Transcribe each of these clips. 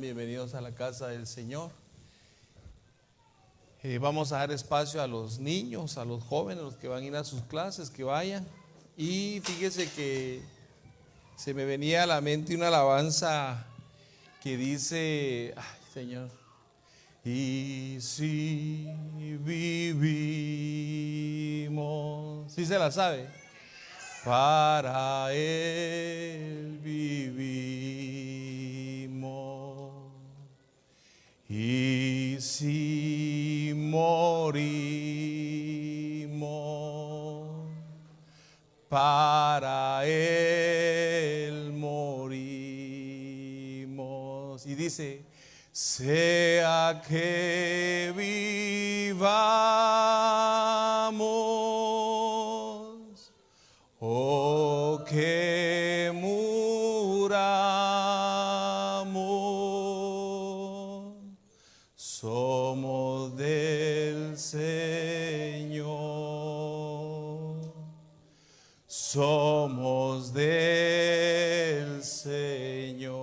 Bienvenidos a la casa del Señor. Vamos a dar espacio a los niños, a los jóvenes, los que van a ir a sus clases, que vayan. Y fíjese que se me venía a la mente una alabanza que dice, ay Señor, y si vivimos, ¿sí se la sabe? Para Él vivimos. Y si morimos, para Él morimos. Y dice, sea que vivamos o que muramos, somos del Señor, somos del Señor.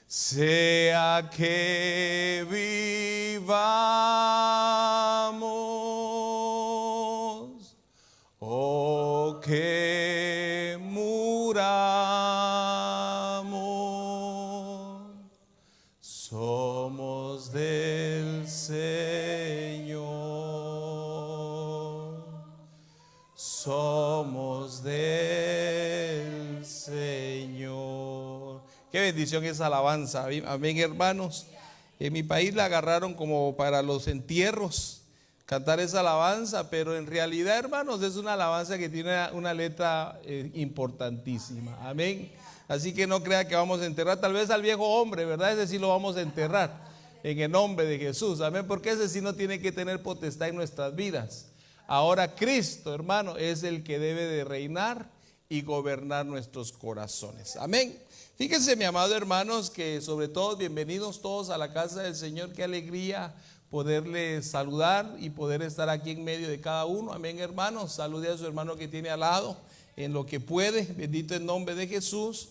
Sea que vivamos o que muramos, somos del Señor, somos del Señor. Qué bendición esa alabanza, amén, hermanos. En mi país la agarraron como para los entierros, cantar esa alabanza, pero en realidad, hermanos, es una alabanza que tiene una letra importantísima, amén. Así que no crea que vamos a enterrar tal vez al viejo hombre, ¿verdad? Ese sí lo vamos a enterrar en el nombre de Jesús, amén, porque ese sí no tiene que tener potestad en nuestras vidas. Ahora Cristo, hermano, es el que debe de reinar y gobernar nuestros corazones, amén. Fíjense, mi amado hermanos, que sobre todo bienvenidos todos a la casa del Señor. Qué alegría poderles saludar y poder estar aquí en medio de cada uno, amén, hermanos. Salude a su hermano que tiene al lado en lo que puede, bendito el nombre de Jesús.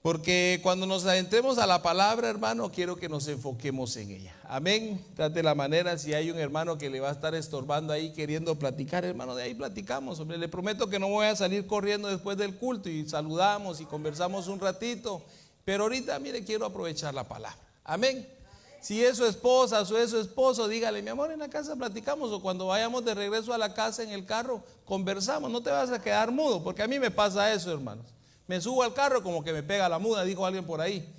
Porque cuando nos adentremos a la palabra, hermano, quiero que nos enfoquemos en ella, amén. Trate la manera, si hay un hermano que le va a estar estorbando ahí queriendo platicar, hermano, de ahí platicamos, hombre. Le prometo que no voy a salir corriendo después del culto y saludamos y conversamos un ratito, pero ahorita, mire, quiero aprovechar la palabra, amén. Si es su esposa o es su esposo, dígale, mi amor, en la casa platicamos, o cuando vayamos de regreso a la casa en el carro, conversamos. No te vas a quedar mudo, porque a mí me pasa eso, hermanos. Me subo al carro como que me pega la muda, dijo alguien por ahí.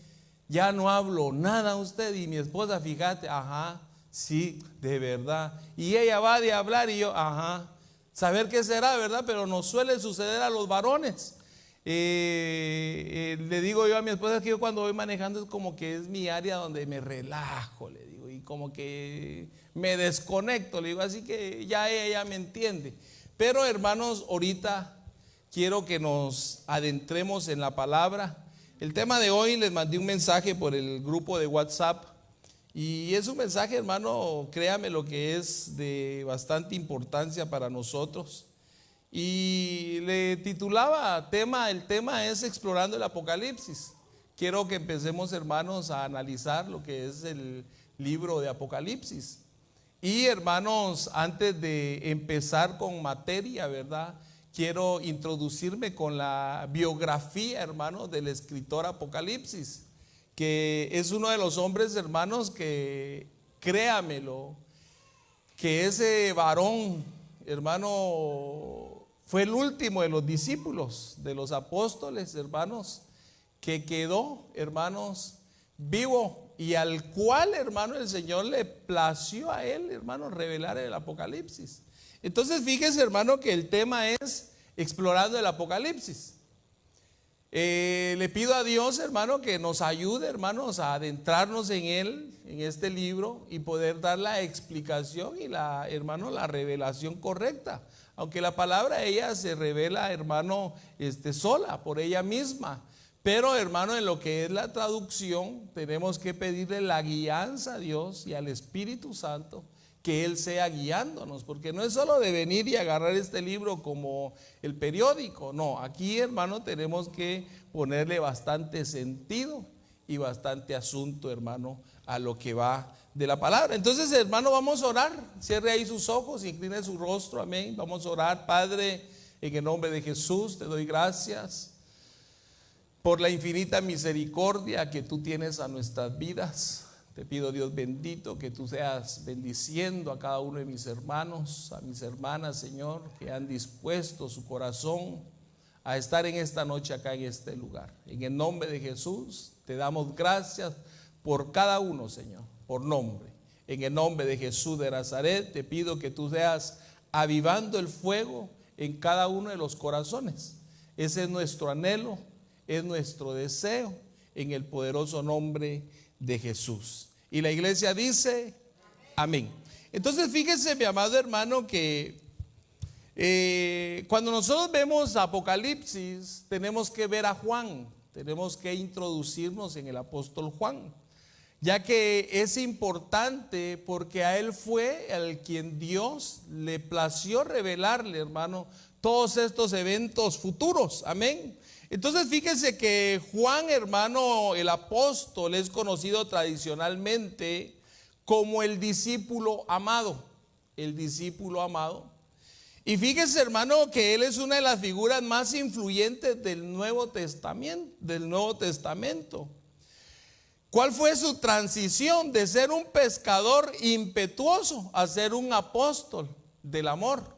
Ya no hablo nada a usted. Y mi esposa, fíjate, ajá, sí, de verdad. Y ella va de hablar y yo, ajá, saber qué será, ¿verdad? Pero nos suele suceder a los varones. Le digo yo a mi esposa que yo cuando voy manejando es como que es mi área donde me relajo, le digo, y como que me desconecto, le digo, así que ya ella me entiende. Pero hermanos, ahorita quiero que nos adentremos en la palabra. El tema de hoy, les mandé un mensaje por el grupo de WhatsApp y es un mensaje, hermano, créame, lo que es de bastante importancia para nosotros. Y le titulaba el tema es Explorando el Apocalipsis. Quiero que empecemos, hermanos, a analizar lo que es el libro de Apocalipsis. Y hermanos, antes de empezar con materia, ¿verdad?, quiero introducirme con la biografía, hermanos, del escritor Apocalipsis, que es uno de los hombres, hermanos, que créamelo, que ese varón, hermano, fue el último de los discípulos, de los apóstoles, hermanos, que quedó, hermanos, vivo, y al cual, hermano, el Señor le plació a él, hermano, revelar el Apocalipsis. Entonces fíjese, hermano, que el tema es explorando el Apocalipsis. Le pido a Dios, hermano, que nos ayude, hermanos, a adentrarnos en él, en este libro, y poder dar la explicación y la revelación correcta. Aunque la palabra ella se revela, hermano, sola, por ella misma. Pero, hermano, en lo que es la traducción, tenemos que pedirle la guianza a Dios y al Espíritu Santo que Él sea guiándonos, porque no es solo de venir y agarrar este libro como el periódico, no, aquí hermano tenemos que ponerle bastante sentido y bastante asunto, hermano, a lo que va de la palabra. Entonces, hermano, vamos a orar. Cierre ahí sus ojos, incline su rostro, amén. Vamos a orar. Padre, en el nombre de Jesús, te doy gracias por la infinita misericordia que tú tienes a nuestras vidas. Te pido, Dios bendito, que tú seas bendiciendo a cada uno de mis hermanos, a mis hermanas, Señor, que han dispuesto su corazón a estar en esta noche acá en este lugar. En el nombre de Jesús, te damos gracias por cada uno, Señor, por nombre. En el nombre de Jesús de Nazaret, te pido que tú seas avivando el fuego en cada uno de los corazones. Ese es nuestro anhelo, es nuestro deseo, en el poderoso nombre de Jesús. Y la iglesia dice amén. Entonces fíjese, mi amado hermano, que cuando nosotros vemos Apocalipsis, tenemos que ver a Juan, tenemos que introducirnos en el apóstol Juan, ya que es importante porque a él fue al quien Dios le plació revelarle, hermano, todos estos eventos futuros, amén. Entonces fíjense que Juan, hermano, el apóstol, es conocido tradicionalmente como el discípulo amado, el discípulo amado. Y fíjese, hermano, que él es una de las figuras más influyentes del Nuevo Testamento. ¿Cuál fue su transición de ser un pescador impetuoso a ser un apóstol del amor?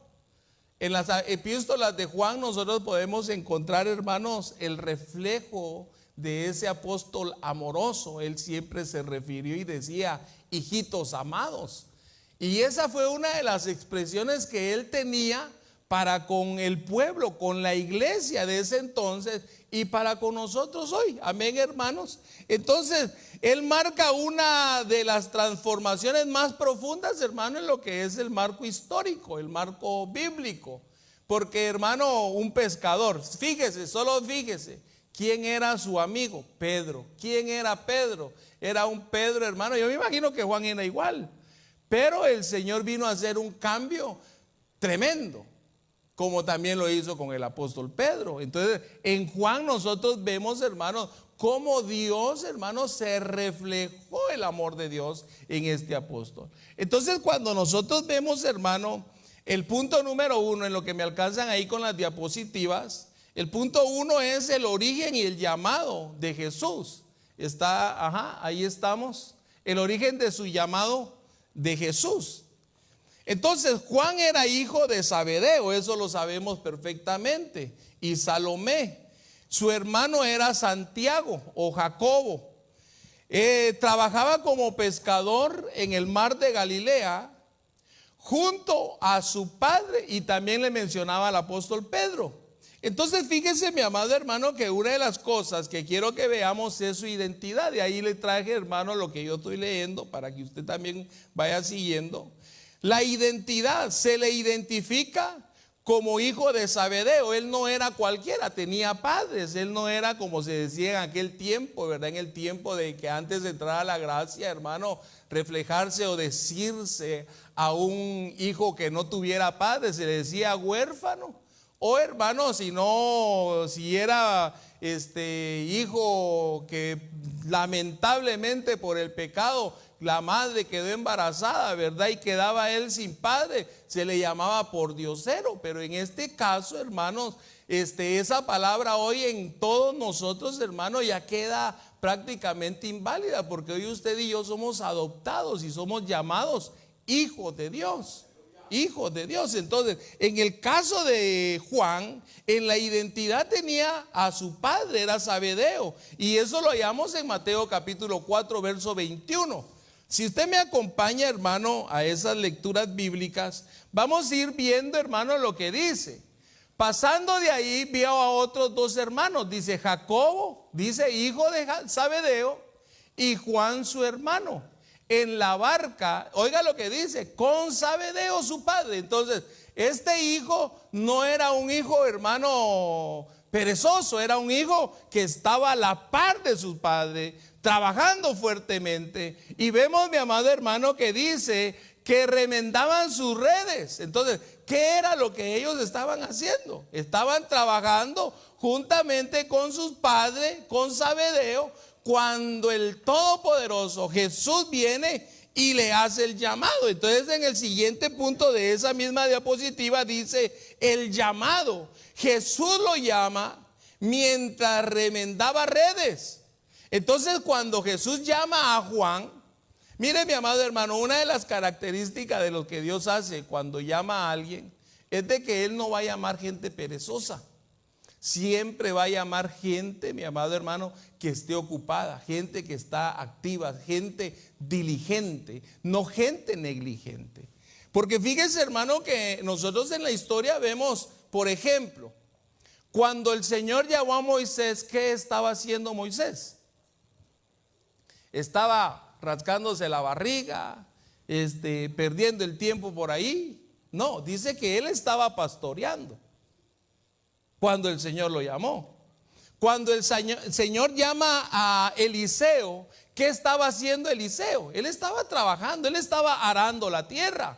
En las epístolas de Juan nosotros podemos encontrar, hermanos, el reflejo de ese apóstol amoroso. Él siempre se refirió y decía, hijitos amados. Y esa fue una de las expresiones que él tenía para con el pueblo, con la iglesia de ese entonces y para con nosotros hoy. Amén, hermanos. Entonces, él marca una de las transformaciones más profundas, hermano, en lo que es el marco histórico, el marco bíblico. Porque, hermano, un pescador, fíjese, solo fíjese, ¿quién era su amigo? Pedro. ¿Quién era Pedro? Era un Pedro, hermano. Yo me imagino que Juan era igual. Pero el Señor vino a hacer un cambio tremendo, como también lo hizo con el apóstol Pedro. Entonces, en Juan nosotros vemos, hermanos, cómo Dios, hermanos, se reflejó el amor de Dios en este apóstol. Entonces, cuando nosotros vemos, hermano, el punto número 1, en lo que me alcanzan ahí con las diapositivas, el punto 1 es el origen y el llamado de Jesús. Está, ahí estamos, el origen de su llamado de Jesús. Entonces, Juan era hijo de Zebedeo, eso lo sabemos perfectamente, y Salomé. Su hermano era Santiago o Jacobo. Trabajaba como pescador en el mar de Galilea junto a su padre, y también le mencionaba al apóstol Pedro. Entonces fíjese, mi amado hermano, que una de las cosas que quiero que veamos es su identidad. De ahí le traje, hermano, lo que yo estoy leyendo para que usted también vaya siguiendo. La identidad, se le identifica como hijo de Zebedeo. Él no era cualquiera, tenía padres. Él no era como se decía en aquel tiempo, ¿verdad? En el tiempo de que antes de entrar a la gracia, hermano, reflejarse o decirse a un hijo que no tuviera padres, se le decía huérfano. O hermano, si era hijo que lamentablemente por el pecado la madre quedó embarazada, ¿verdad? Y quedaba él sin padre, se le llamaba pordiosero. Pero en este caso, hermanos, esa palabra hoy en todos nosotros, hermanos, ya queda prácticamente inválida, porque hoy usted y yo somos adoptados y somos llamados hijos de Dios. Hijos de Dios. Entonces, en el caso de Juan, en la identidad tenía a su padre, era Zebedeo, y eso lo hallamos en Mateo capítulo 4, verso 21. Si usted me acompaña, hermano, a esas lecturas bíblicas, vamos a ir viendo, hermano, lo que dice. Pasando de ahí, vio a otros dos hermanos, dice Jacobo, dice hijo de Zebedeo, y Juan su hermano, en la barca, oiga lo que dice, con Zebedeo su padre. Entonces, este hijo no era un hijo, hermano, perezoso, era un hijo que estaba a la par de su padre, trabajando fuertemente. Y vemos, mi amado hermano, que dice que remendaban sus redes. Entonces, ¿qué era lo que ellos estaban haciendo? Estaban trabajando juntamente con sus padres, con Zebedeo, cuando el Todopoderoso Jesús viene y le hace el llamado. Entonces en el siguiente punto de esa misma diapositiva dice el llamado. Jesús lo llama mientras remendaba redes. Entonces cuando Jesús llama a Juan, mire mi amado hermano, una de las características de lo que Dios hace cuando llama a alguien es de que Él no va a llamar gente perezosa. Siempre va a llamar gente, mi amado hermano, que esté ocupada, gente que está activa, gente diligente, no gente negligente. Porque fíjense, hermano, que nosotros en la historia vemos, por ejemplo, cuando el Señor llamó a Moisés, ¿qué estaba haciendo Moisés? Estaba rascándose la barriga, perdiendo el tiempo por ahí. No, dice que él estaba pastoreando cuando el Señor lo llamó. Cuando el Señor llama a Eliseo, ¿qué estaba haciendo Eliseo? Él estaba trabajando, él estaba arando la tierra.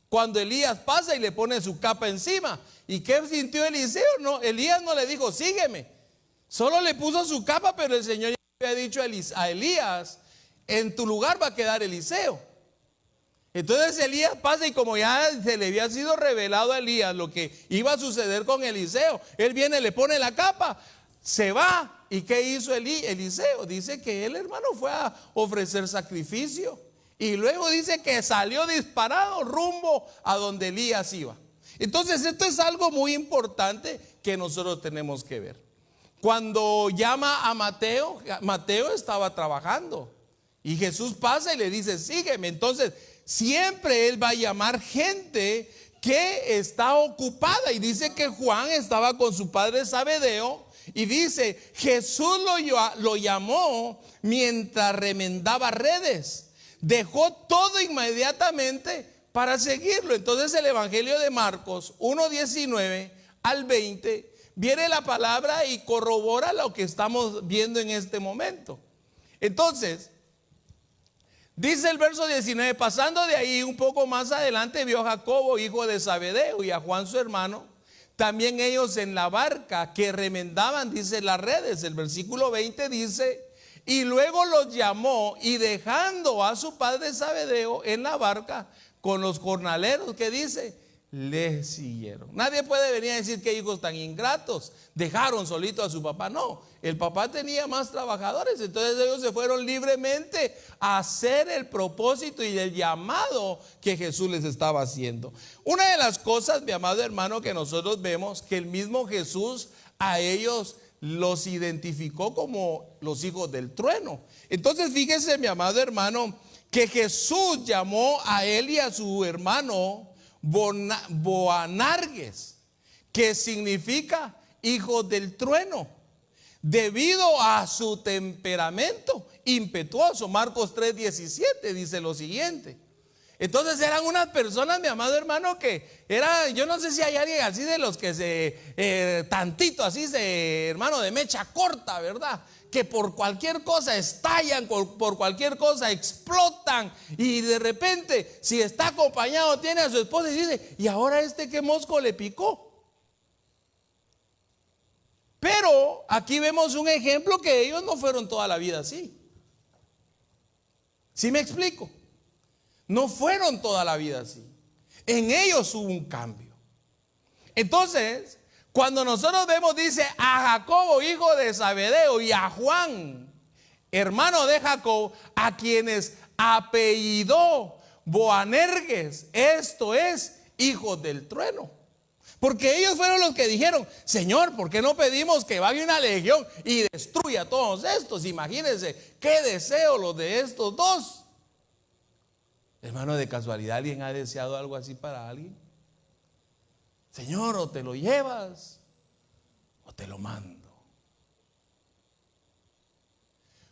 Cuando Elías pasa y le pone su capa encima, ¿y qué sintió Eliseo? No, Elías no le dijo, sígueme. Solo le puso su capa, pero el Señor ya había dicho a Elías, en tu lugar va a quedar Eliseo. Entonces Elías pasa y como ya se le había sido revelado a Elías lo que iba a suceder con Eliseo, él viene, le pone la capa, se va. ¿Y qué hizo Eliseo? Dice que él, hermano, fue a ofrecer sacrificio y luego dice que salió disparado rumbo a donde Elías iba. Entonces esto es algo muy importante que nosotros tenemos que ver. Cuando llama a Mateo, Mateo estaba trabajando y Jesús pasa y le dice, sígueme. Entonces siempre él va a llamar gente que está ocupada. Y dice que Juan estaba con su padre Zebedeo. Y dice, Jesús lo llamó mientras remendaba redes. Dejó todo inmediatamente para seguirlo. Entonces el Evangelio de Marcos 1:19 al 20 viene la palabra y corrobora lo que estamos viendo en este momento. Entonces dice el verso 19, pasando de ahí un poco más adelante, vio a Jacobo, hijo de Zebedeo, y a Juan su hermano, también ellos en la barca que remendaban, dice, las redes. El versículo 20 dice, y luego los llamó y dejando a su padre Zebedeo en la barca con los jornaleros, que dice, le siguieron. Nadie puede venir a decir que hijos tan ingratos, dejaron solito a su papá. No, el papá tenía más trabajadores, entonces ellos se fueron libremente a hacer el propósito y el llamado que Jesús les estaba haciendo. Una de las cosas, mi amado hermano, que nosotros vemos, que el mismo Jesús a ellos los identificó como los hijos del trueno. Entonces fíjese, mi amado hermano, que Jesús llamó a él y a su hermano Boanerges, que significa hijos del trueno, debido a su temperamento impetuoso. Marcos 3:17 dice lo siguiente. Entonces eran unas personas, mi amado hermano, que era, yo no sé si hay alguien así de los que tantito así hermano, de mecha corta, ¿verdad? Que por cualquier cosa estallan, por cualquier cosa explotan, y de repente, si está acompañado, tiene a su esposa y dice, ¿y ahora qué mosco le picó? Pero aquí vemos un ejemplo que ellos no fueron toda la vida así. ¿Sí me explico? No fueron toda la vida así. En ellos hubo un cambio. Entonces, cuando nosotros vemos, dice, a Jacobo, hijo de Zebedeo, y a Juan, hermano de Jacob, a quienes apellidó Boanerges, esto es, hijos del trueno. Porque ellos fueron los que dijeron, Señor, ¿por qué no pedimos que vaya una legión y destruya a todos estos? Imagínense qué deseo los de estos dos. Hermano, de casualidad, ¿alguien ha deseado algo así para alguien? Señor, o te lo llevas o te lo mando.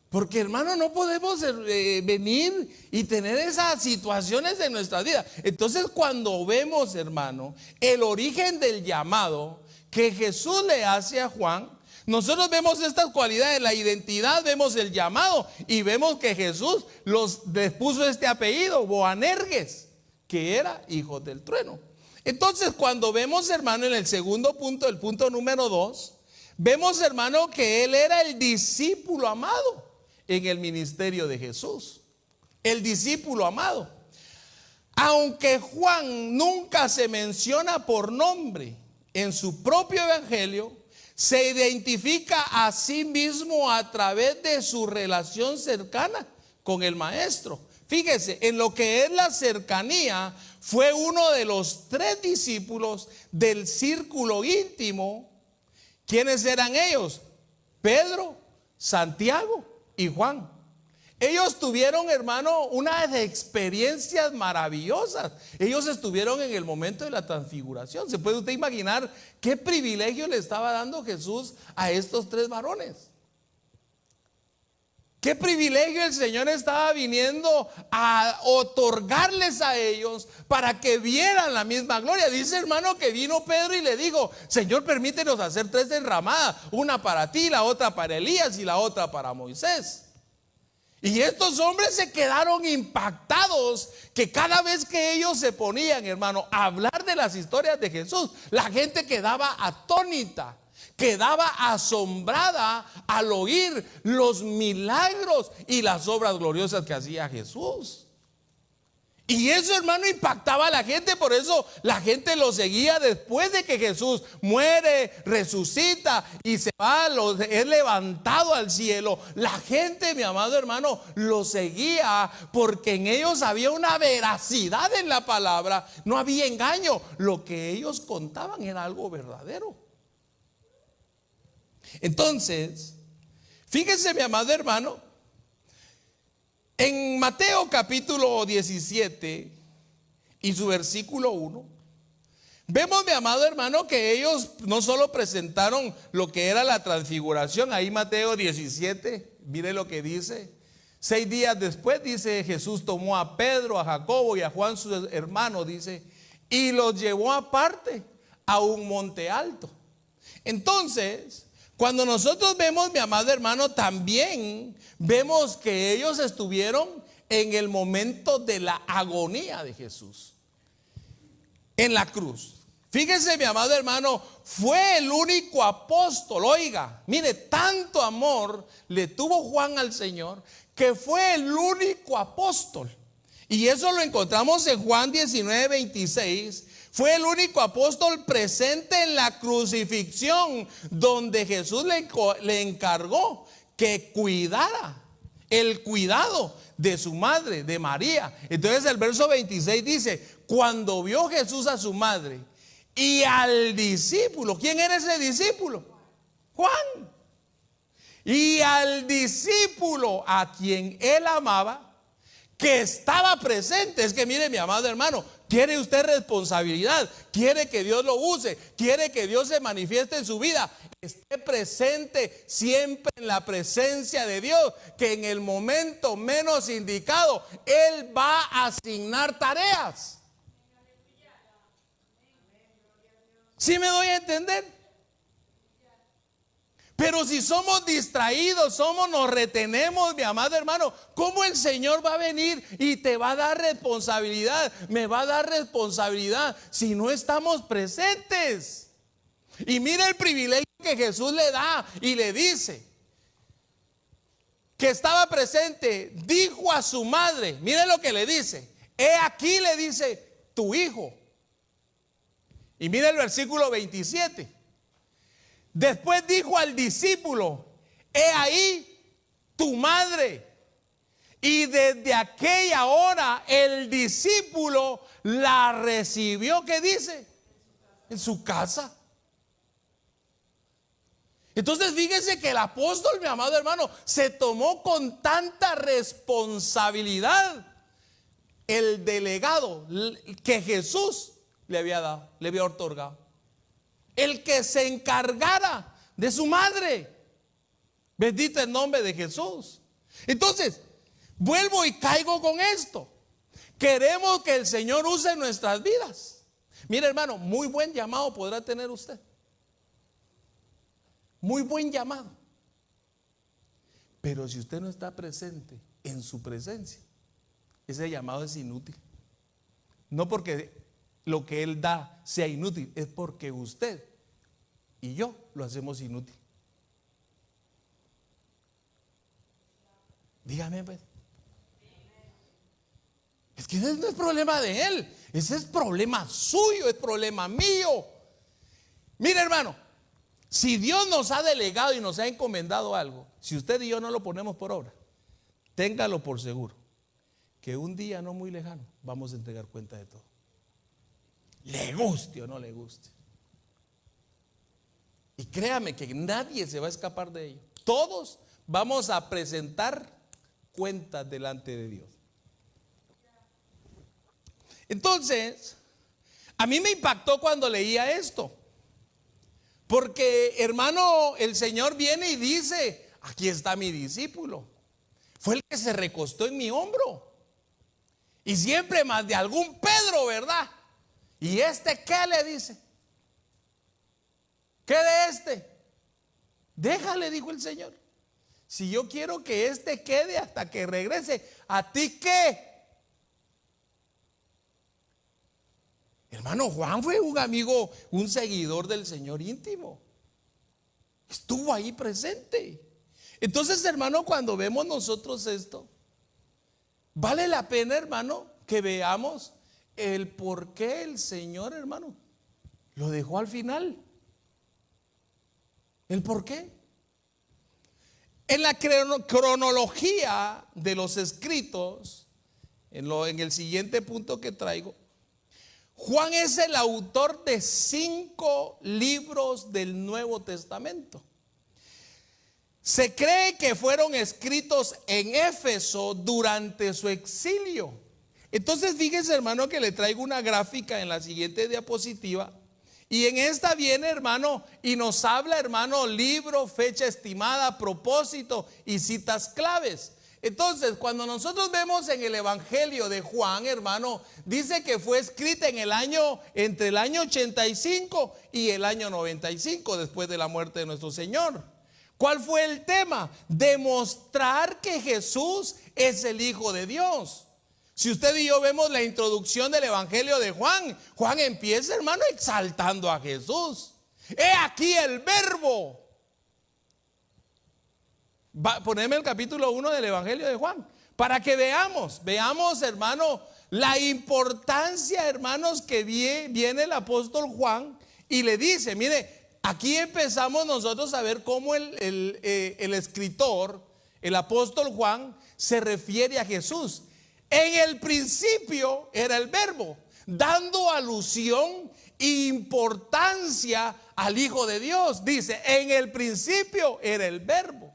Porque, hermano, no podemos venir y tener esas situaciones en nuestra vida. Entonces, cuando vemos, hermano, el origen del llamado que Jesús le hace a Juan, nosotros vemos estas cualidades, la identidad, vemos el llamado y vemos que Jesús les puso este apellido, Boanerges, que era hijo del trueno. Entonces, cuando vemos, hermano, en el segundo punto, el punto número 2, vemos, hermano, que él era el discípulo amado. en el ministerio de Jesús, el discípulo amado. Aunque Juan nunca se menciona por nombre en su propio evangelio, se identifica a sí mismo a través de su relación cercana con el maestro. Fíjese, en lo que es la cercanía, fue uno de los 3 discípulos del círculo íntimo. ¿Quiénes eran ellos? Pedro, Santiago y Juan. Ellos tuvieron, hermano, unas experiencias maravillosas. Ellos estuvieron en el momento de la transfiguración. ¿Se puede usted imaginar qué privilegio le estaba dando Jesús a estos 3 varones? ¿Qué privilegio el Señor estaba viniendo a otorgarles a ellos para que vieran la misma gloria? Dice, hermano, que vino Pedro y le dijo: Señor, permítenos hacer 3 enramadas, una para ti, la otra para Elías y la otra para Moisés. Y estos hombres se quedaron impactados, que cada vez que ellos se ponían, hermano, a hablar de las historias de Jesús, la gente quedaba atónita, quedaba asombrada al oír los milagros y las obras gloriosas que hacía Jesús. Y eso, hermano, impactaba a la gente. Por eso la gente lo seguía después de que Jesús muere, resucita y se va, es levantado al cielo. La gente, mi amado hermano, lo seguía porque en ellos había una veracidad en la palabra. No había engaño. Lo que ellos contaban era algo verdadero. Entonces, fíjese, mi amado hermano, en Mateo capítulo 17 y su versículo 1, vemos, mi amado hermano, que ellos no solo presentaron lo que era la transfiguración. Ahí Mateo 17, mire lo que dice. 6 días después, dice, Jesús tomó a Pedro, a Jacobo y a Juan su hermano, dice, y los llevó aparte a un monte alto. Entonces, cuando nosotros vemos, mi amado hermano, también vemos que ellos estuvieron en el momento de la agonía de Jesús en la cruz. Fíjese, mi amado hermano, fue el único apóstol. Oiga, mire, tanto amor le tuvo Juan al Señor, que fue el único apóstol. Y eso lo encontramos en Juan 19:26. Fue el único apóstol presente en la crucifixión, donde Jesús le encargó que cuidara, el cuidado de su madre, de María. Entonces el verso 26 dice: cuando vio Jesús a su madre y al discípulo. ¿Quién era ese discípulo? Juan. Y al discípulo a quien él amaba, que estaba presente. Es que mire, mi amado hermano, quiere usted responsabilidad, quiere que Dios lo use, quiere que Dios se manifieste en su vida. Esté presente siempre en la presencia de Dios, que en el momento menos indicado Él va a asignar tareas. ¿Sí me doy a entender? Pero si somos distraídos, nos retenemos, mi amado hermano, ¿cómo el Señor va a venir y te va a dar responsabilidad? Me va a dar responsabilidad si no estamos presentes. Y mira el privilegio que Jesús le da y le dice que estaba presente. Dijo a su madre, mire lo que le dice: he aquí, le dice, tu hijo. Y mire el versículo 27. Después dijo al discípulo: he ahí tu madre. Y desde aquella hora el discípulo la recibió, ¿qué dice? En su casa. Entonces fíjese que el apóstol, mi amado hermano, se tomó con tanta responsabilidad el delegado que Jesús le había dado, le había otorgado. El que se encargara de su madre. Bendito el nombre de Jesús. Entonces, vuelvo y caigo con esto. Queremos que el Señor use nuestras vidas. Mire, hermano, muy buen llamado podrá tener usted. Muy buen llamado. Pero si usted no está presente en su presencia, ese llamado es inútil. No porque lo que Él da sea inútil, es porque usted y yo lo hacemos inútil. Dígame pues. Es que ese no es problema de él, ese es problema suyo, es problema mío. Mire, hermano, si Dios nos ha delegado y nos ha encomendado algo, si usted y yo no lo ponemos por obra, téngalo por seguro que un día no muy lejano vamos a entregar cuenta de todo, le guste o no le guste. Y créame que nadie se va a escapar de ello. Todos vamos a presentar cuentas delante de Dios. Entonces, a mí me impactó cuando leía esto, porque, hermano, el Señor viene y dice: aquí está mi discípulo, fue el que se recostó en mi hombro, y siempre más de algún Pedro, ¿verdad? ¿Y este qué le dice? ¿Qué de este? Déjale, dijo el Señor. Si yo quiero que este quede hasta que regrese, ¿a ti qué? Hermano, Juan fue un amigo, un seguidor del Señor íntimo. Estuvo ahí presente. Entonces, hermano, cuando vemos nosotros esto, vale la pena, hermano, que veamos el por qué el Señor, hermano, lo dejó al final. ¿El por qué? En la cronología de los escritos, en el siguiente punto que traigo, Juan es el autor de 5 libros del Nuevo Testamento. Se cree que fueron escritos en Éfeso durante su exilio. Entonces, fíjense, hermano, que le traigo una gráfica en la siguiente diapositiva. Y en esta viene, hermano, y nos habla, hermano, libro, fecha estimada, propósito y citas claves. Entonces, cuando nosotros vemos en el Evangelio de Juan, hermano, dice que fue escrita entre el año 85 y el año 95, después de la muerte de nuestro Señor. ¿Cuál fue el tema? Demostrar que Jesús es el Hijo de Dios. Si usted y yo vemos la introducción del Evangelio de Juan, Juan empieza, hermano, exaltando a Jesús. He aquí el Verbo. Poneme el capítulo 1 del Evangelio de Juan, para que veamos, hermano, la importancia, hermanos, que viene el apóstol Juan y le dice: mire, aquí empezamos nosotros a ver cómo el escritor, el apóstol Juan, se refiere a Jesús. En el principio era el Verbo, dando alusión e importancia al Hijo de Dios. Dice: en el principio era el Verbo.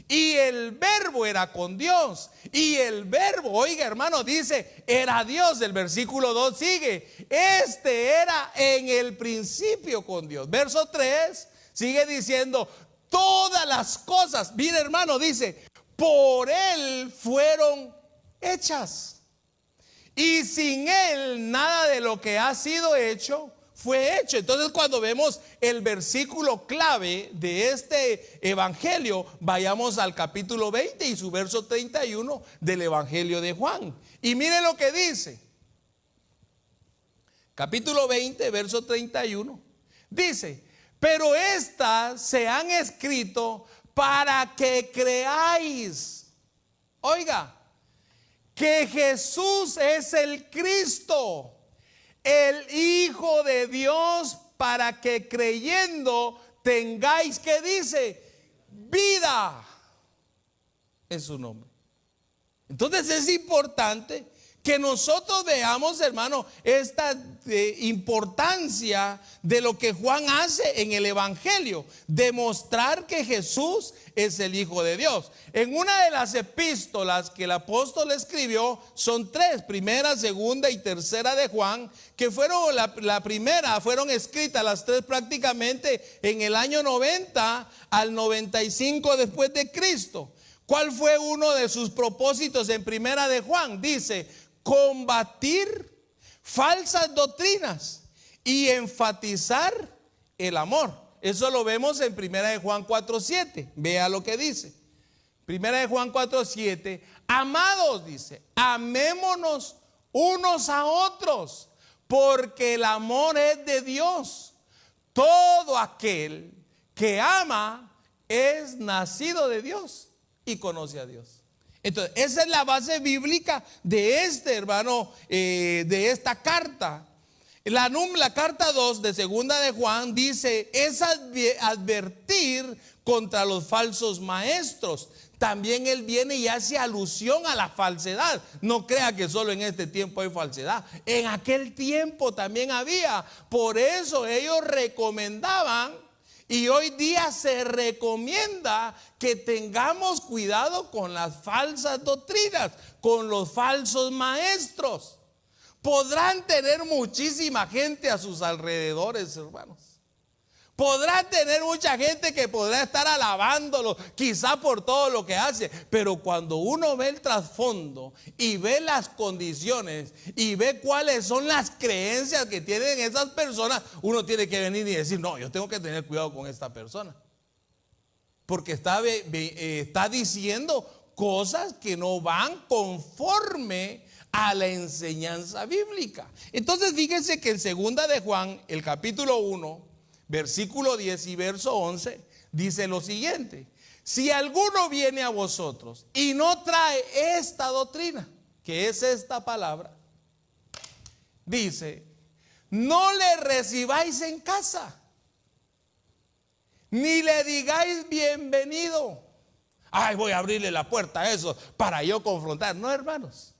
Y el Verbo era con Dios. Y el Verbo, oiga, hermano, dice, era Dios. El versículo 2 sigue: este era en el principio con Dios. Verso 3 sigue diciendo: todas las cosas, mire, hermano, dice, por Él fueron hechas. Y sin Él nada de lo que ha sido hecho fue hecho. Entonces, cuando vemos el versículo clave de este evangelio, vayamos al capítulo 20 y su verso 31 del Evangelio de Juan. Y mire lo que dice. Capítulo 20, verso 31. Dice: pero estas se han escrito para que creáis. Oiga, que Jesús es el Cristo, el Hijo de Dios, para que creyendo tengáis, ¿qué dice? Vida en su nombre. Entonces es importante que nosotros veamos, hermano, esta importancia de lo que Juan hace en el Evangelio, demostrar que Jesús es el Hijo de Dios. En una de las epístolas que el apóstol escribió, son 3, primera, segunda y tercera de Juan, que fueron la primera, fueron escritas las 3 prácticamente en el año 90 al 95 después de Cristo. ¿Cuál fue uno de sus propósitos en primera de Juan? Dice: combatir falsas doctrinas y enfatizar el amor. Eso lo vemos en primera de Juan 4:7. Vea lo que dice. Primera de Juan 4:7. Amados, dice, amémonos unos a otros, porque el amor es de Dios. Todo aquel que ama es nacido de Dios y conoce a Dios. Entonces, esa es la base bíblica de hermano, de esta carta. La carta 2 de segunda de Juan dice, es advertir contra los falsos maestros. También él viene y hace alusión a la falsedad. No crea que solo en este tiempo hay falsedad. En aquel tiempo también había. Por eso ellos recomendaban, y hoy día se recomienda, que tengamos cuidado con las falsas doctrinas, con los falsos maestros. Podrán tener muchísima gente a sus alrededores, hermanos. Podrá tener mucha gente que podrá estar alabándolo, quizá por todo lo que hace, pero cuando uno ve el trasfondo y ve las condiciones y ve cuáles son las creencias que tienen esas personas, uno tiene que venir y decir, no, yo tengo que tener cuidado con esta persona, porque está diciendo cosas que no van conforme a la enseñanza bíblica. Entonces fíjense que en segunda de Juan, el capítulo 1, versículo 10 y verso 11, dice lo siguiente: si alguno viene a vosotros y no trae esta doctrina, que es esta palabra, dice, no le recibáis en casa, ni le digáis bienvenido. Ay, voy a abrirle la puerta a eso para yo confrontar. No, hermanos.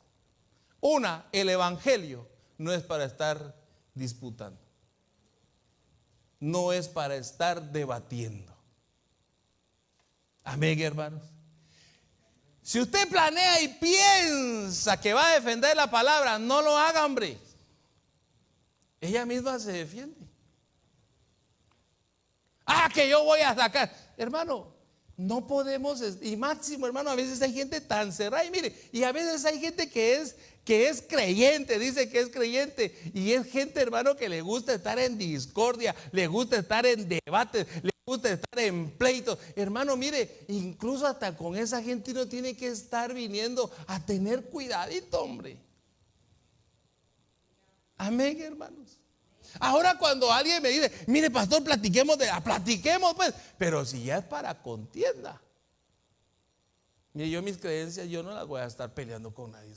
El evangelio no es para estar disputando. No es para estar debatiendo. Amén, hermanos. Si usted planea y piensa que va a defender la palabra, no lo haga, hombre. Ella misma se defiende. Que yo voy a sacar. Hermano, no podemos, y máximo, hermano, a veces hay gente tan cerrada. Y mire, y a veces hay gente que es creyente, dice que es creyente, y es gente, hermano, que le gusta estar en discordia, le gusta estar en debates, le gusta estar en pleitos. Hermano, mire, incluso hasta con esa gente uno tiene que estar viniendo a tener cuidadito, hombre. Amén, hermanos. Ahora cuando alguien me dice, mire, pastor, platiquemos pues, pero si ya es para contienda. Mire, yo mis creencias, yo no las voy a estar peleando con nadie.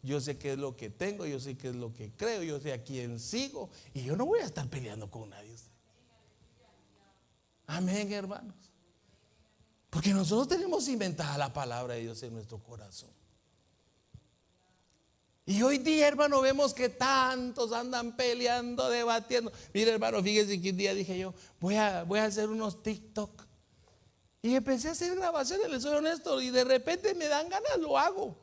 Yo sé qué es lo que tengo, yo sé qué es lo que creo, yo sé a quién sigo, y yo no voy a estar peleando con nadie. Amén, hermanos. Porque nosotros tenemos inventada la palabra de Dios en nuestro corazón. Y hoy día, hermano, vemos que tantos andan peleando, debatiendo. Mire, hermano, fíjese que un día dije yo, voy a hacer unos TikTok. Y empecé a hacer grabaciones, les soy honesto, y de repente me dan ganas, lo hago.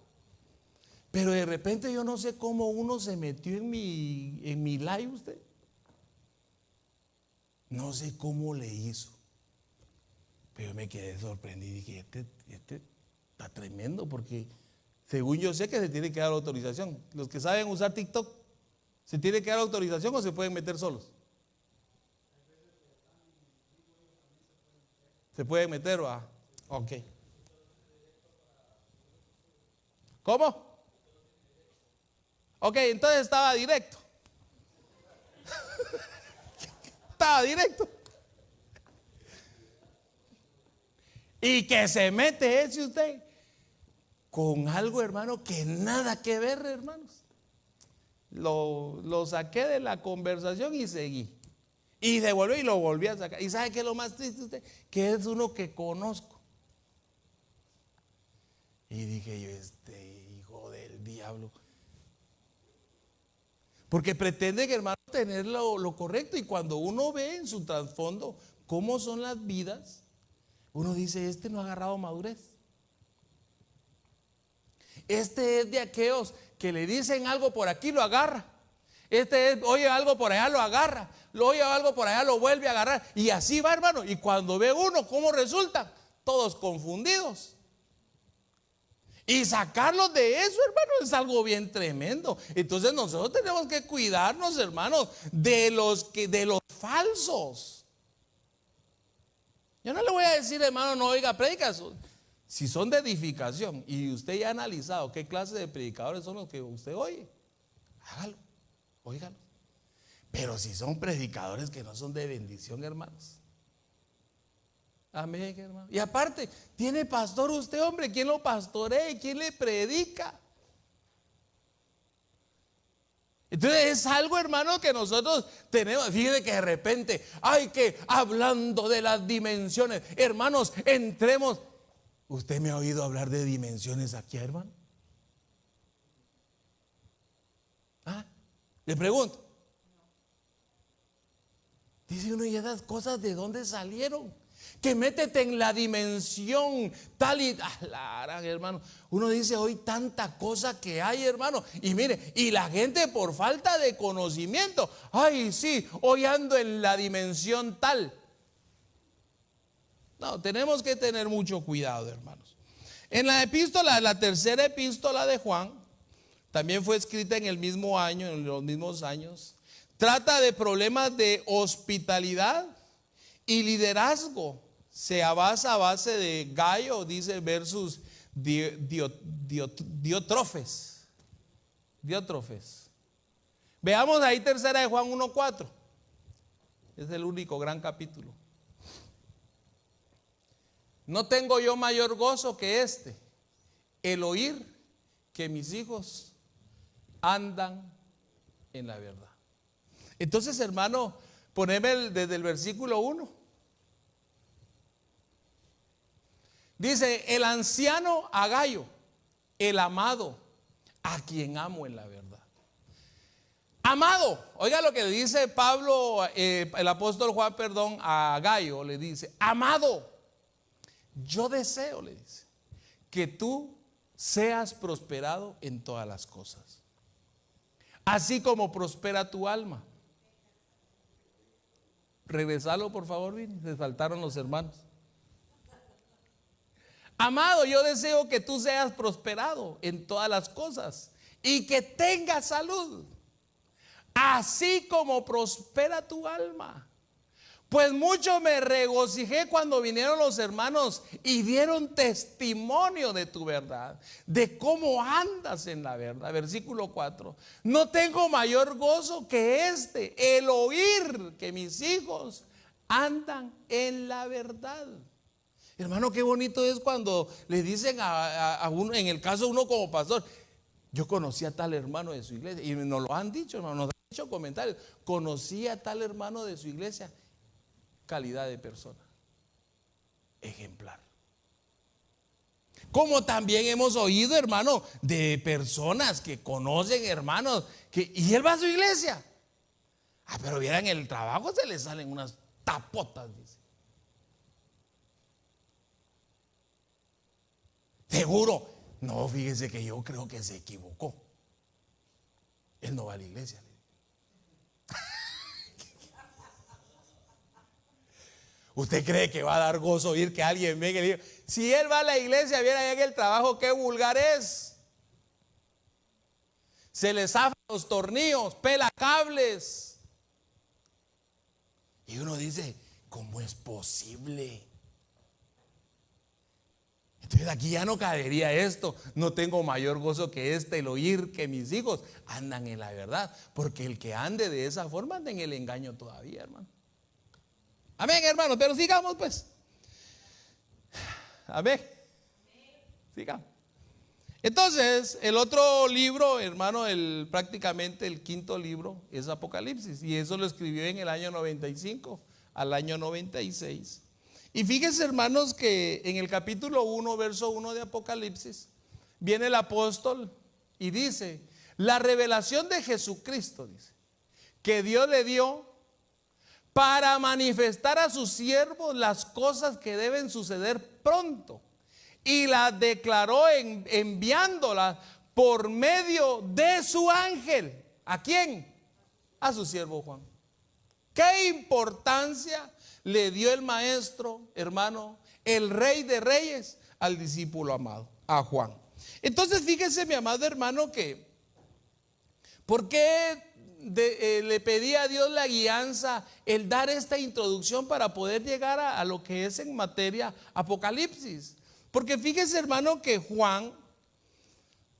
Pero de repente yo no sé cómo uno se metió en mi live, usted. No sé cómo le hizo. Pero me quedé sorprendido y dije, este está tremendo, porque según yo sé que se tiene que dar autorización. Los que saben usar TikTok, ¿se tiene que dar autorización o se pueden meter solos? ¿Se pueden meter? Ok. ¿Cómo? Ok, entonces estaba directo. Estaba directo. Y que se mete ese usted con algo, hermano, que nada que ver, hermanos. Lo saqué de la conversación y seguí. Y devolví y lo volví a sacar. ¿Y sabe qué es lo más triste usted? Que es uno que conozco. Y dije yo, hijo del diablo. Porque pretende que, hermano, tener lo correcto. Y cuando uno ve en su trasfondo cómo son las vidas, uno dice, no ha agarrado madurez. Es de aquellos que le dicen algo por aquí, lo agarra. Oye algo por allá, lo agarra. Oye algo por allá, lo vuelve a agarrar. Y así va, hermano. Y cuando ve uno, ¿cómo resulta? Todos confundidos. Y sacarlos de eso, hermano, es algo bien tremendo. Entonces nosotros tenemos que cuidarnos, hermanos, de los falsos. Yo no le voy a decir, hermano, no oiga predicas. Si son de edificación y usted ya ha analizado qué clase de predicadores son los que usted oye, hágalo, óigalo. Pero si son predicadores que no son de bendición, hermanos, Amén, hermano. Y aparte, ¿tiene pastor usted, hombre? ¿Quién lo pastorea? ¿Quién le predica? Entonces es algo, hermano, que nosotros tenemos. Fíjese que de repente, ay, que hablando de las dimensiones, hermanos, entremos. ¿Usted me ha oído hablar de dimensiones aquí, hermano? ¿Ah? Le pregunto. Dice uno, ¿y esas cosas de dónde salieron? Que métete en la dimensión tal y hermano. Uno dice hoy tanta cosa que hay, hermano. Y mire, y la gente por falta de conocimiento, ay, sí, hoy ando en la dimensión tal. No, tenemos que tener mucho cuidado, hermanos. En la epístola, la tercera epístola de Juan, también fue escrita en el mismo año, en los mismos años. Trata de problemas de hospitalidad y liderazgo. Se basa a base de Gayo, dice, versus Diótrefes. Veamos ahí tercera de Juan 1:4. Es el único gran capítulo. No tengo yo mayor gozo que el oír que mis hijos andan en la verdad. Entonces, hermano, poneme desde el versículo 1. Dice, el anciano Agayo, el amado, a quien amo en la verdad. Amado, oiga lo que le dice Pablo, el apóstol Juan, a Agayo, le dice, amado, yo deseo, le dice, que tú seas prosperado en todas las cosas, así como prospera tu alma. Regresalo, por favor, Vini, se faltaron los hermanos. Amado, yo deseo que tú seas prosperado en todas las cosas y que tengas salud, así como prospera tu alma. Pues mucho me regocijé cuando vinieron los hermanos y dieron testimonio de tu verdad, de cómo andas en la verdad. Versículo 4. No tengo mayor gozo que el oír que mis hijos andan en la verdad. Hermano, qué bonito es cuando le dicen a uno, en el caso de uno como pastor, yo conocí a tal hermano de su iglesia, y nos lo han dicho, hermano, nos han hecho comentarios, conocí a tal hermano de su iglesia. Calidad de persona, ejemplar. Como también hemos oído, hermano, de personas que conocen, hermanos, y él va a su iglesia. Pero vieran, el trabajo se le salen unas tapotas, dice. Seguro. No, fíjese que yo creo que se equivocó. Él no va a la iglesia. ¿Usted cree que va a dar gozo oír que alguien venga y le diga, si él va a la iglesia, viera allá en el trabajo, qué vulgar es? Se le zafan los tornillos, pela cables. Y uno dice, ¿cómo es posible? Entonces aquí ya no cabería esto. No tengo mayor gozo que el oír que mis hijos andan en la verdad. Porque el que ande de esa forma anda en el engaño todavía, hermano. Amén, hermano, pero sigamos pues. Amén. Sigamos. Entonces, el otro libro, hermano, prácticamente el quinto libro es Apocalipsis. Y eso lo escribió en el año 95 al año 96. Y fíjense, hermanos, que en el capítulo 1, verso 1 de Apocalipsis, viene el apóstol y dice, la revelación de Jesucristo, dice, que Dios le dio para manifestar a sus siervos las cosas que deben suceder pronto. Y las declaró enviándolas por medio de su ángel. ¿A quién? A su siervo Juan. ¿Qué importancia le dio el maestro, hermano, el rey de reyes, al discípulo amado, a Juan? Entonces fíjese, mi amado hermano, que ¿por qué le pedí a Dios la guianza, el dar esta introducción para poder llegar a lo que es en materia Apocalipsis? Porque fíjese, hermano, que Juan,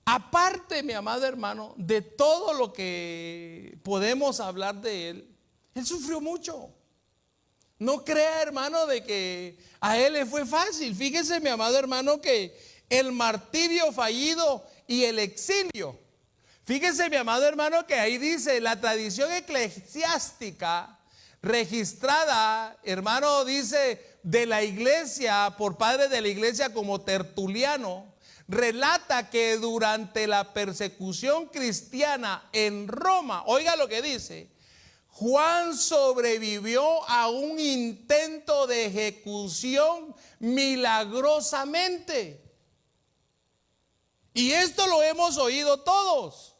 aparte, mi amado hermano, de todo lo que podemos hablar de él sufrió mucho. No crea, hermano, de que a él le fue fácil. Fíjese, mi amado hermano, que el martirio fallido y el exilio. Fíjese, mi amado hermano, que ahí dice la tradición eclesiástica registrada, hermano, dice de la iglesia, por padres de la iglesia como Tertuliano, relata que durante la persecución cristiana en Roma, oiga lo que dice, Juan sobrevivió a un intento de ejecución milagrosamente. Y esto lo hemos oído todos.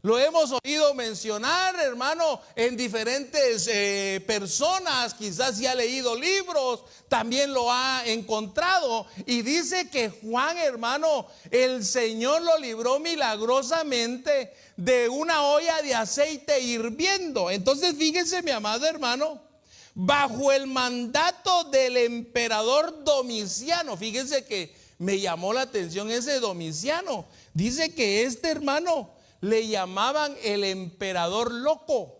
Lo hemos oído mencionar, hermano, en diferentes personas. Quizás si ha leído libros, también lo ha encontrado. Y dice que Juan, hermano, el Señor lo libró milagrosamente de una olla de aceite hirviendo. Entonces fíjense, mi amado hermano, bajo el mandato del emperador Domiciano. Fíjense que me llamó la atención ese Domiciano. Dice que este hermano le llamaban el emperador loco,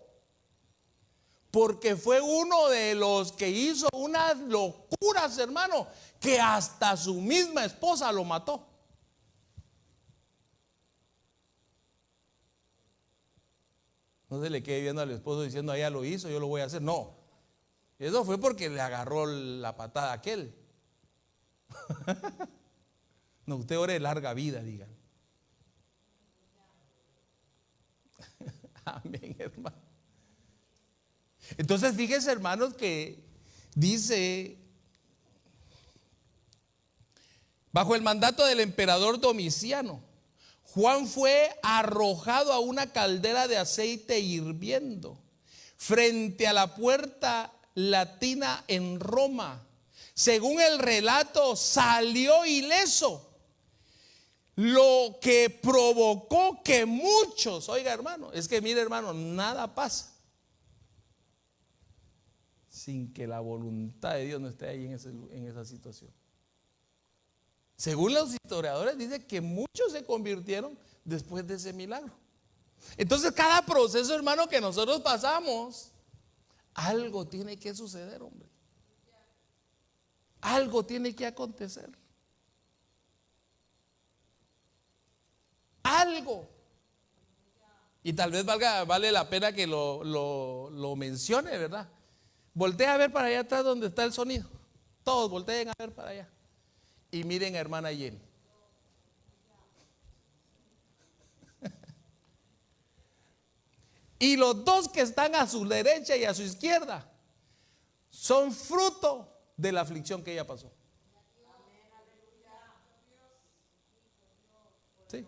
porque fue uno de los que hizo unas locuras, hermano, que hasta su misma esposa lo mató. No se le quede viendo al esposo diciendo, ella lo hizo, yo lo voy a hacer. No, eso fue porque le agarró la patada a aquel. No, usted ore larga vida, digan. Amén, hermano. Entonces fíjense, hermanos, que dice, bajo el mandato del emperador Domiciano, Juan fue arrojado a una caldera de aceite hirviendo frente a la puerta latina en Roma. Según el relato, salió ileso, lo que provocó que muchos, oiga hermano, es que mire hermano, nada pasa sin que la voluntad de Dios no esté ahí en esa situación. Según los historiadores dice que muchos se convirtieron después de ese milagro. Entonces cada proceso, hermano, que nosotros pasamos, algo tiene que suceder, hombre. Algo tiene que acontecer. Algo. Y tal vez vale la pena que lo mencione, ¿verdad? Voltea a ver para allá atrás donde está el sonido. Todos volteen a ver para allá. Y miren a hermana Jenny. Y los dos que están a su derecha y a su izquierda son fruto de la aflicción que ella pasó. Sí.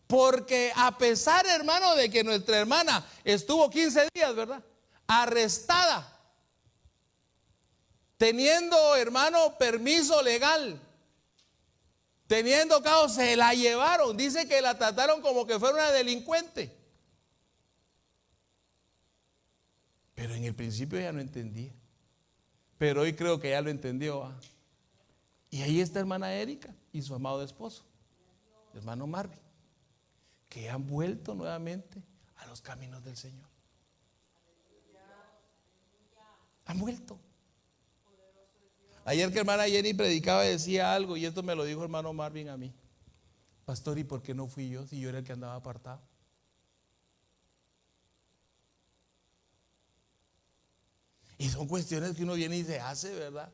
Porque a pesar, hermano, de que nuestra hermana estuvo 15 días, ¿verdad?, arrestada, teniendo, hermano, permiso legal, teniendo caos, se la llevaron. Dice que la trataron como que fuera una delincuente. Pero en el principio ella no entendía. Pero hoy creo que ya lo entendió. Y ahí está hermana Erika y su amado esposo, hermano Marvin, que han vuelto nuevamente a los caminos del Señor. Han vuelto. Ayer que hermana Jenny predicaba decía algo, y esto me lo dijo hermano Marvin a mí: pastor, ¿y por qué no fui yo si yo era el que andaba apartado? Y son cuestiones que uno viene y se hace, ¿verdad?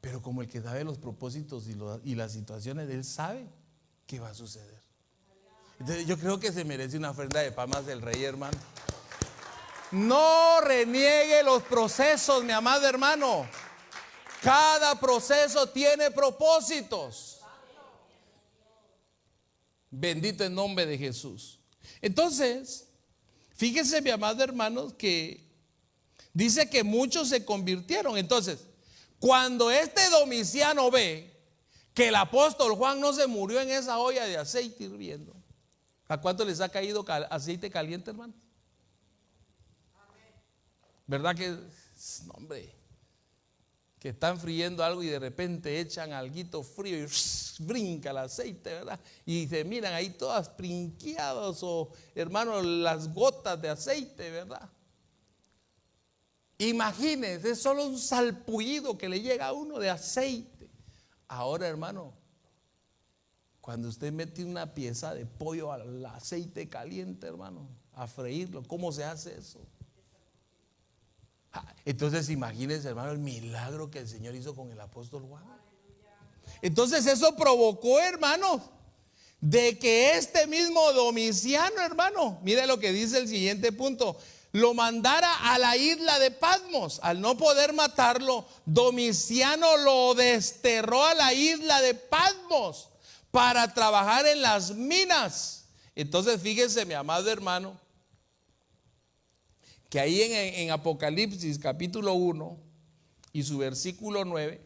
Pero como el que sabe los propósitos y las situaciones, él sabe qué va a suceder. Entonces yo creo que se merece una ofrenda de palmas del rey, hermano. No reniegue los procesos, mi amado hermano. Cada proceso tiene propósitos. Bendito el nombre de Jesús. Entonces, fíjense, mi amado hermano, que dice que muchos se convirtieron. Entonces, cuando este Domiciano ve que el apóstol Juan no se murió en esa olla de aceite hirviendo, ¿a cuánto les ha caído aceite caliente, hermano? ¿Verdad que, no, hombre, que están friendo algo y de repente echan alguito frío y brinca el aceite, ¿verdad? Y se miran ahí todas brinqueadas o, hermano, las gotas de aceite, ¿verdad? Imagínense, es solo un salpullido que le llega a uno de aceite. Ahora, hermano, cuando usted mete una pieza de pollo al aceite caliente, hermano, a freírlo, ¿cómo se hace eso? Entonces imagínense, hermano, el milagro que el Señor hizo con el apóstol Juan. Entonces eso provocó, hermano, de que este mismo Domiciano, hermano, mire lo que dice el siguiente punto, lo mandara a la isla de Patmos. Al no poder matarlo, Domiciano lo desterró a la isla de Patmos para trabajar en las minas. Entonces fíjese, mi amado hermano, que ahí en Apocalipsis capítulo 1 y su versículo 9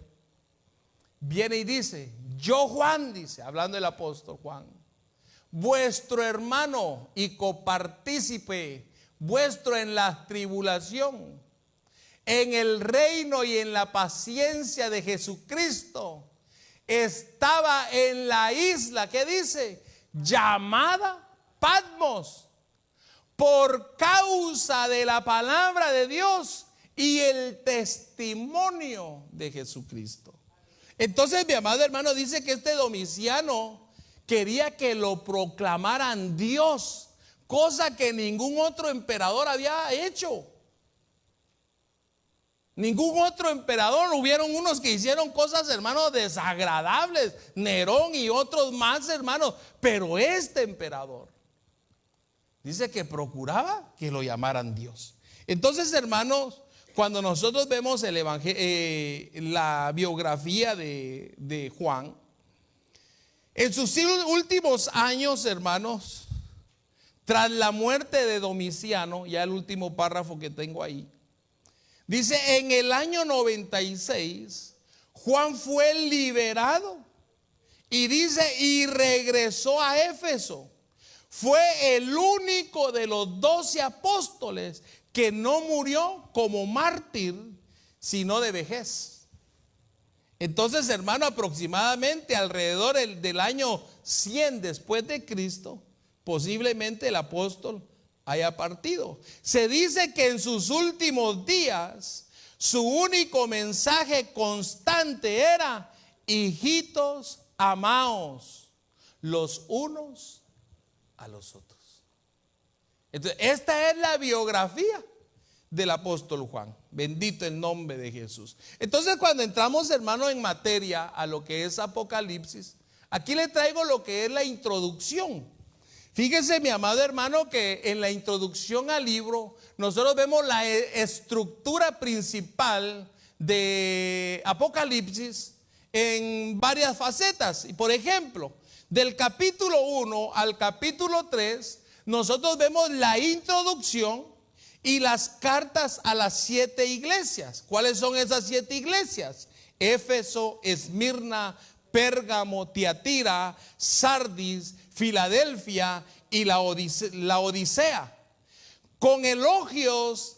viene y dice: yo Juan, dice, hablando del apóstol Juan, vuestro hermano y copartícipe vuestro en la tribulación, en el reino y en la paciencia de Jesucristo, estaba en la isla, ¿qué dice? Llamada Patmos, por causa de la palabra de Dios y el testimonio de Jesucristo. Entonces, mi amado hermano, dice que este Domiciano quería que lo proclamaran Dios, cosa que ningún otro emperador había hecho. Ningún otro emperador. Hubieron unos que hicieron cosas, hermanos, desagradables, Nerón y otros más, hermanos, pero este emperador dice que procuraba que lo llamaran Dios. Entonces, hermanos, cuando nosotros vemos el la biografía de Juan, en sus últimos años, hermanos, tras la muerte de Domiciano, ya el último párrafo que tengo ahí, dice: en el año 96, Juan fue liberado y dice, y regresó a Éfeso. Fue el único de los 12 apóstoles que no murió como mártir, sino de vejez. Entonces, hermano, aproximadamente alrededor del año 100 después de Cristo, posiblemente el apóstol haya partido. Se dice que en sus últimos días, su único mensaje constante era: hijitos, amaos los unos a los otros. Entonces, esta es la biografía del apóstol Juan. Bendito el nombre de Jesús. Entonces, cuando entramos, hermano, en materia a lo que es Apocalipsis, aquí le traigo lo que es la introducción. Fíjese, mi amado hermano, que en la introducción al libro nosotros vemos la estructura principal de Apocalipsis en varias facetas. Y por ejemplo, del capítulo 1 al capítulo 3, nosotros vemos la introducción y las cartas a las 7 iglesias. ¿Cuáles son esas 7 iglesias? Éfeso, Esmirna, Pérgamo, Tiatira, Sardis, Filadelfia y la Odisea. Con elogios,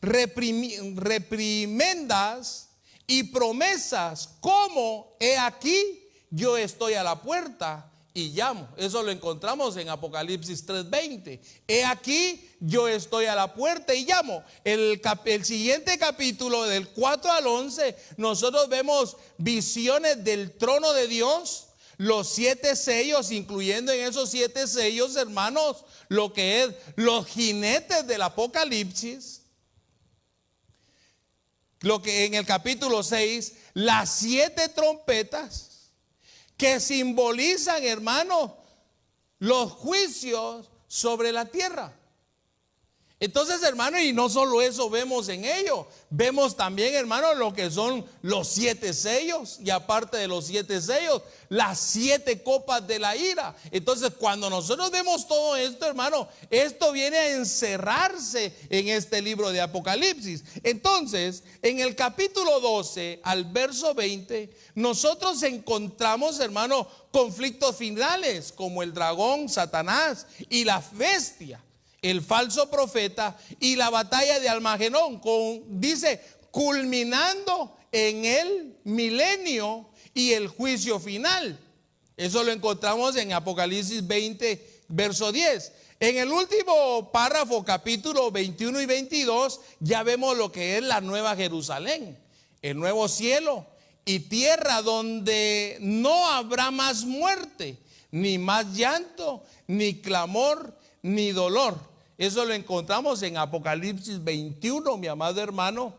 reprimendas y promesas, como: he aquí, yo estoy a la puerta y llamo. Eso lo encontramos en Apocalipsis 3:20. He aquí, yo estoy a la puerta y llamo. El siguiente capítulo, del 4 al 11, nosotros vemos visiones del trono de Dios, los 7 sellos, incluyendo en esos 7 sellos, hermanos, lo que es los jinetes del Apocalipsis. Lo que en el capítulo 6, las 7 trompetas que simbolizan, hermanos, los juicios sobre la tierra. Entonces, hermano, y no solo eso vemos en ello, vemos también, hermano, lo que son los 7 sellos, y aparte de los 7 sellos, las 7 copas de la ira. Entonces, cuando nosotros vemos todo esto, hermano, esto viene a encerrarse en este libro de Apocalipsis. Entonces, en el capítulo 12 al verso 20, nosotros encontramos, hermano, conflictos finales, como el dragón, Satanás y la bestia. el falso profeta y la batalla de Almagedón, dice, culminando en el milenio y el juicio final. Eso lo encontramos en Apocalipsis 20, verso 10. En el último párrafo, capítulo 21 y 22, ya vemos lo que es la nueva Jerusalén, el nuevo cielo y tierra donde no habrá más muerte, ni más llanto, ni clamor, ni dolor. Eso lo encontramos en Apocalipsis 21, mi amado hermano,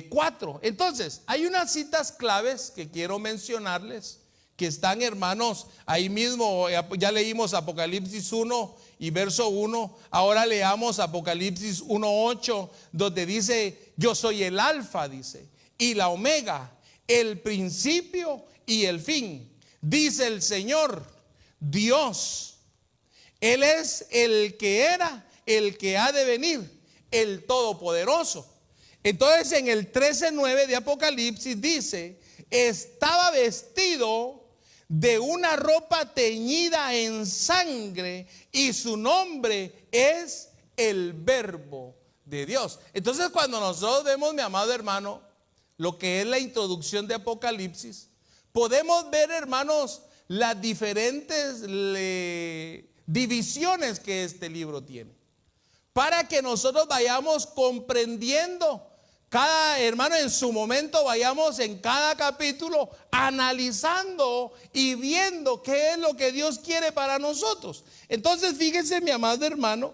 4. Entonces, hay unas citas claves que quiero mencionarles, que están, hermanos, ahí mismo. Ya leímos Apocalipsis 1 y verso 1. Ahora leamos Apocalipsis 1:8, donde dice, yo soy el alfa, dice, y la omega, el principio y el fin, dice el Señor Dios. Él es el que era, el que ha de venir, el Todopoderoso. Entonces en el 13:9 de Apocalipsis dice, estaba vestido de una ropa teñida en sangre y su nombre es el Verbo de Dios. Entonces cuando nosotros vemos, mi amado hermano, lo que es la introducción de Apocalipsis, podemos ver, hermanos, las diferentes divisiones que este libro tiene, para que nosotros vayamos comprendiendo cada, hermano, en su momento, vayamos en cada capítulo analizando y viendo qué es lo que Dios quiere para nosotros. Entonces fíjense, mi amado hermano,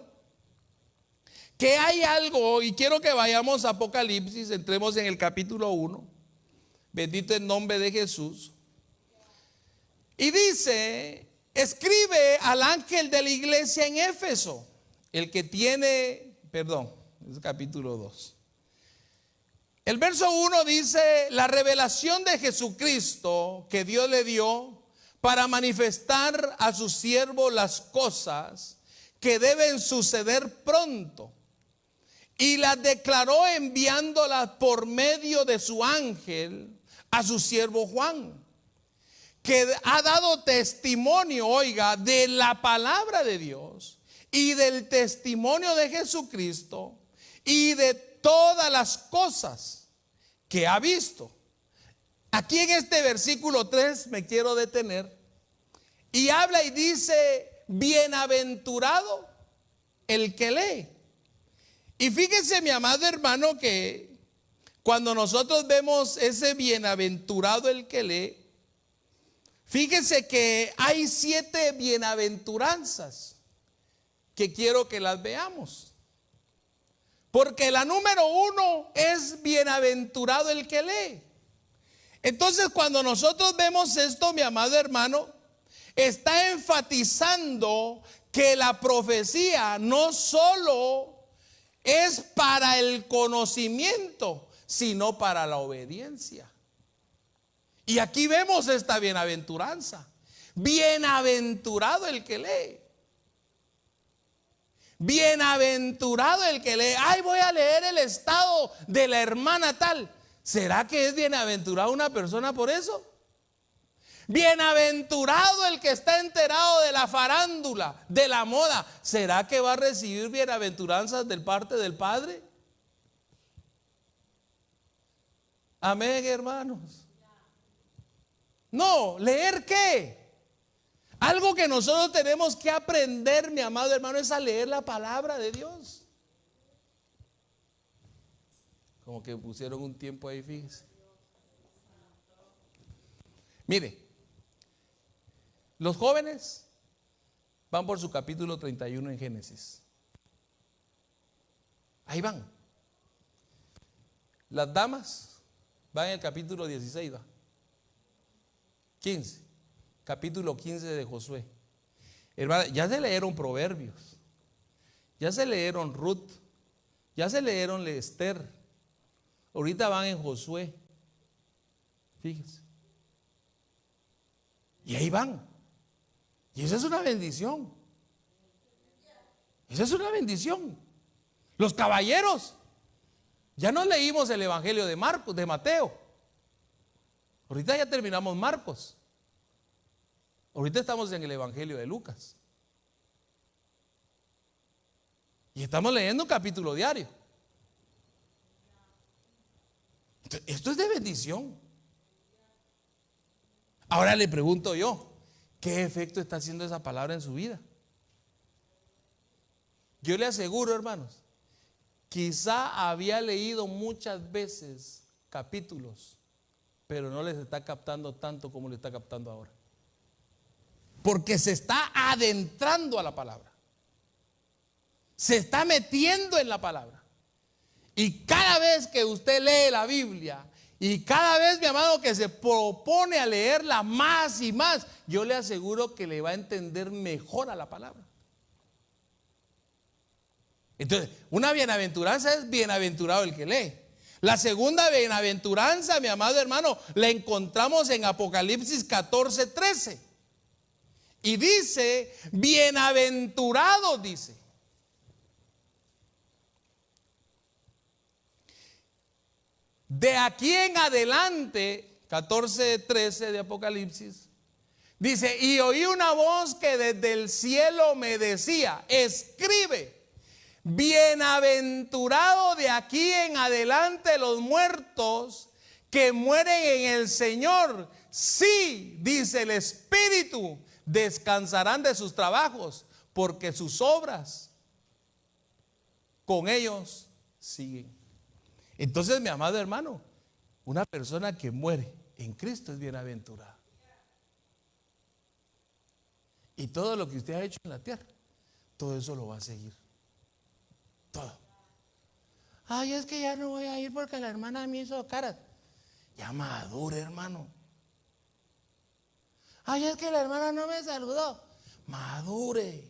que hay algo, y quiero que vayamos a Apocalipsis, entremos en el capítulo 1, bendito el nombre de Jesús. Y dice, escribe al ángel de la iglesia en Éfeso, el que tiene, perdón, es capítulo 2. El verso 1 dice, la revelación de Jesucristo que Dios le dio para manifestar a su siervo las cosas que deben suceder pronto. Y las declaró enviándolas por medio de su ángel a su siervo Juan, que ha dado testimonio, oiga, de la palabra de Dios y del testimonio de Jesucristo y de todas las cosas que ha visto. Aquí en este versículo 3 me quiero detener y habla y dice, bienaventurado el que lee. Y fíjense, mi amado hermano, que cuando nosotros vemos ese bienaventurado el que lee, fíjense que hay 7 bienaventuranzas que quiero que las veamos. Porque la número 1 es bienaventurado el que lee. Entonces cuando nosotros vemos esto, mi amado hermano, está enfatizando que la profecía no solo es para el conocimiento, sino para la obediencia. Y aquí vemos esta bienaventuranza. Bienaventurado el que lee. Bienaventurado el que lee. Ay, voy a leer el estado de la hermana tal. ¿Será que es bienaventurado una persona por eso? Bienaventurado el que está enterado de la farándula, de la moda. ¿Será que va a recibir bienaventuranzas del parte del Padre? Amén, hermanos. No, ¿leer qué? Algo que nosotros tenemos que aprender, mi amado hermano, es a leer la palabra de Dios. Como que pusieron un tiempo ahí, fíjese. Mire, los jóvenes van por su capítulo 31 en Génesis. Ahí van. Las damas van en el capítulo 16, va. 15. Capítulo 15 de Josué. Hermana, ya se leyeron Proverbios, ya se leyeron Ruth, ya se leyeron Esther. Ahorita van en Josué. Fíjense. Y ahí van. Y esa es una bendición. Esa es una bendición. Los caballeros, ya no leímos el evangelio de Marcos, de Mateo. Ahorita ya terminamos Marcos. Ahorita estamos en el evangelio de Lucas. Y estamos leyendo un capítulo diario. Entonces, esto es de bendición. Ahora le pregunto yo, ¿qué efecto está haciendo esa palabra en su vida? Yo le aseguro, hermanos, quizá había leído muchas veces capítulos, pero no les está captando tanto como le está captando ahora. Porque se está adentrando a la palabra. Se está metiendo en la palabra. Y cada vez que usted lee la Biblia, y cada vez, mi amado, que se propone a leerla más y más, yo le aseguro que le va a entender mejor a la palabra. Entonces, una bienaventuranza es bienaventurado el que lee. La segunda bienaventuranza, mi amado hermano, la encontramos en Apocalipsis 14:13. Y dice, bienaventurado, dice. De aquí en adelante, 14:13 de Apocalipsis, dice, y oí una voz que desde el cielo me decía, escribe, bienaventurado de aquí en adelante los muertos que mueren en el Señor. Sí, dice el Espíritu, descansarán de sus trabajos, porque sus obras con ellos siguen. Entonces, mi amado hermano, una persona que muere en Cristo es bienaventurada. Y todo lo que usted ha hecho en la tierra, todo eso lo va a seguir. Todo. Ay, es que ya no voy a ir porque la hermana me hizo caras. Ya madure, hermano. Ay, es que la hermana no me saludó. Madure.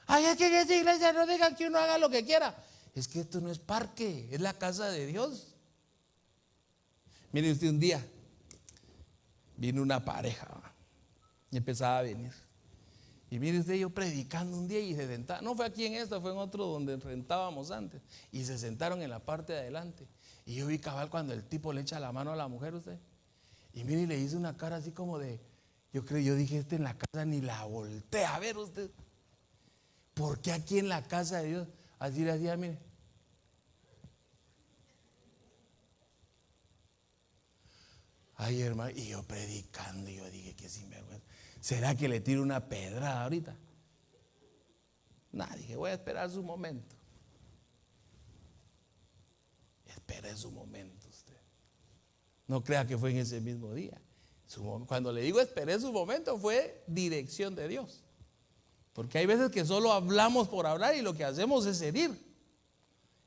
Ay, es que en esta iglesia no digan que uno haga lo que quiera. Es que esto no es parque, es la casa de Dios. Mire usted, un día vino una pareja y empezaba a venir. Y mire usted, yo predicando un día y se sentaron. No fue aquí en esta, fue en otro donde rentábamos antes. Y se sentaron en la parte de adelante. Y yo vi cabal cuando el tipo le echa la mano a la mujer, usted. Y mire, y le hizo una cara así como de, yo dije, este en la casa ni la voltea a ver usted. ¿Por qué aquí en la casa de Dios? Así le hacía, mire. Ay, hermano, y yo predicando, y yo dije que sinvergüenza. ¿Será que le tiro una pedrada ahorita? Nada, dije, voy a esperar su momento. Espere su momento usted. No crea que fue en ese mismo día. Cuando le digo esperé su momento, fue dirección de Dios. Porque hay veces que solo hablamos por hablar y lo que hacemos es herir.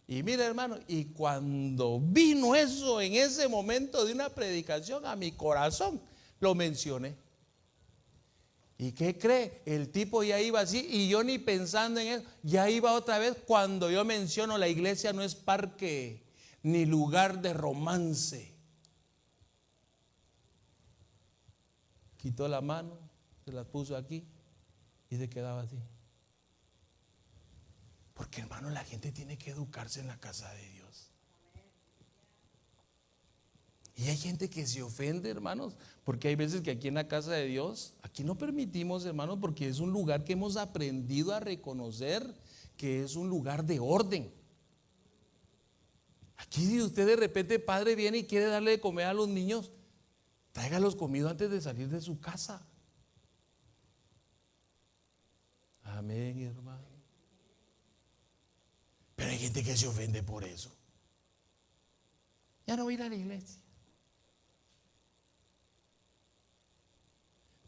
Y mira, hermano, y cuando vino eso en ese momento de una predicación a mi corazón, lo mencioné. ¿Y qué cree? El tipo ya iba así y yo ni pensando en eso, ya iba otra vez cuando yo menciono la iglesia no es parque ni lugar de romance. Quitó la mano, se la puso aquí y se quedaba así. Porque, hermano, la gente tiene que educarse en la casa de Dios. Y hay gente que se ofende, hermanos, porque hay veces que aquí en la casa de Dios, aquí no permitimos, hermanos, porque es un lugar que hemos aprendido a reconocer que es un lugar de orden. Aquí si usted de repente, padre, viene y quiere darle de comer a los niños, tráigalos comido antes de salir de su casa. Amén, hermano. Pero hay gente que se ofende por eso. Ya no voy a ir a la iglesia.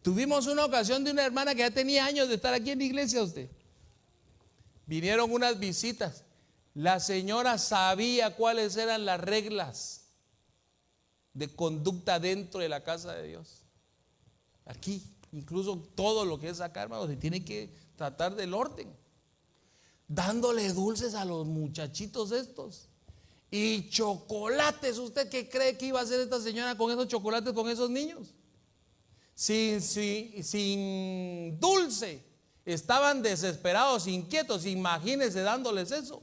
Tuvimos una ocasión de una hermana que ya tenía años de estar aquí en la iglesia usted. Vinieron unas visitas. La señora sabía cuáles eran las reglas de conducta dentro de la casa de Dios. Aquí, incluso todo lo que es acá, hermano, se tiene que tratar del orden. Dándole dulces a los muchachitos estos. Y chocolates. ¿Usted qué cree que iba a hacer esta señora con esos chocolates con esos niños? Sin dulce. Estaban desesperados, inquietos. Imagínense dándoles eso.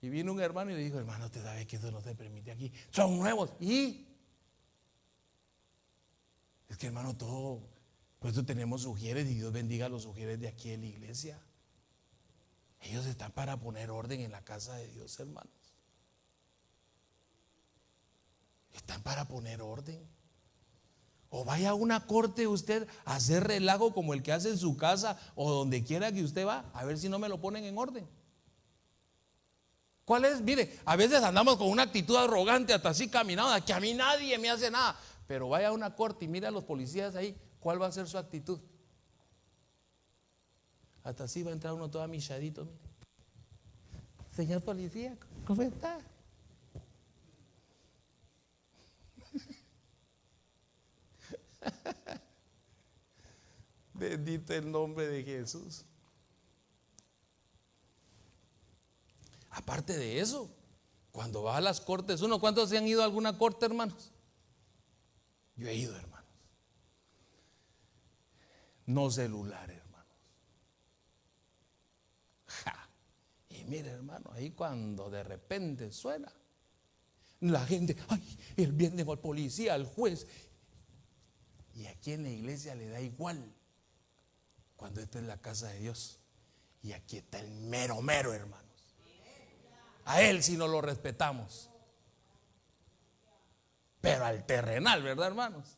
Y vino un hermano y le dijo: hermano, usted sabe que eso no se permite aquí. Son nuevos. Y es que, hermano, todo Por eso tenemos sugieres y Dios bendiga a los sugieres de aquí de la iglesia. Ellos están para poner orden en la casa de Dios, hermanos. Están para poner orden. O vaya a una corte usted a hacer relajo como el que hace en su casa o donde quiera que usted va, a ver si no me lo ponen en orden. ¿Cuál es? Mire, a veces andamos con una actitud arrogante, hasta así caminando, que a mí nadie me hace nada. Pero vaya a una corte y mira a los policías ahí, ¿cuál va a ser su actitud? Hasta así va a entrar uno todo amilladito. Mire. Señor policía, ¿cómo está? Bendito el nombre de Jesús. Aparte de eso, cuando va a las cortes, ¿cuántos se han ido a alguna corte, hermanos? Yo he ido, hermanos. No celular, hermanos. Ja. Y mire, hermano, ahí cuando de repente suena, la gente, ay, el viene al policía, al juez. Y aquí en la iglesia le da igual cuando esta es la casa de Dios. Y aquí está el mero, mero, hermanos. A él sí no lo respetamos. Pero al terrenal, ¿verdad, hermanos?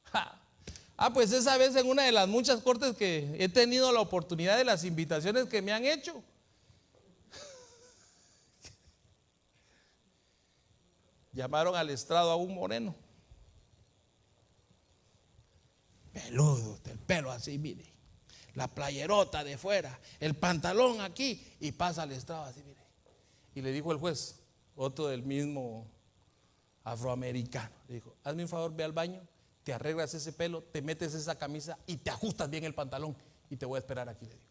Ja. Pues esa vez en una de las muchas cortes que he tenido la oportunidad de las invitaciones que me han hecho. Llamaron al estrado a un moreno. Peludo, el pelo así, mire. La playerota de fuera, el pantalón aquí y pasa al estrado así, mire. Y le dijo el juez, otro del mismo afroamericano, le dijo, hazme un favor, ve al baño, te arreglas ese pelo, te metes esa camisa y te ajustas bien el pantalón y te voy a esperar aquí, le dijo.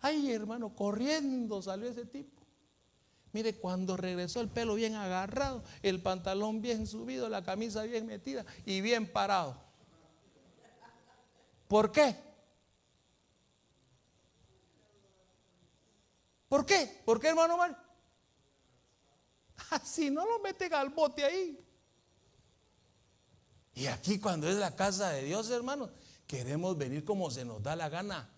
Ay, hermano, corriendo salió ese tipo. Mire, cuando regresó el pelo bien agarrado, el pantalón bien subido, la camisa bien metida y bien parado. ¿Por qué? ¿Por qué? ¿Por qué, hermano Mario? Si no lo meten al bote ahí. Y aquí cuando es la casa de Dios, hermanos, queremos venir como se nos da la gana.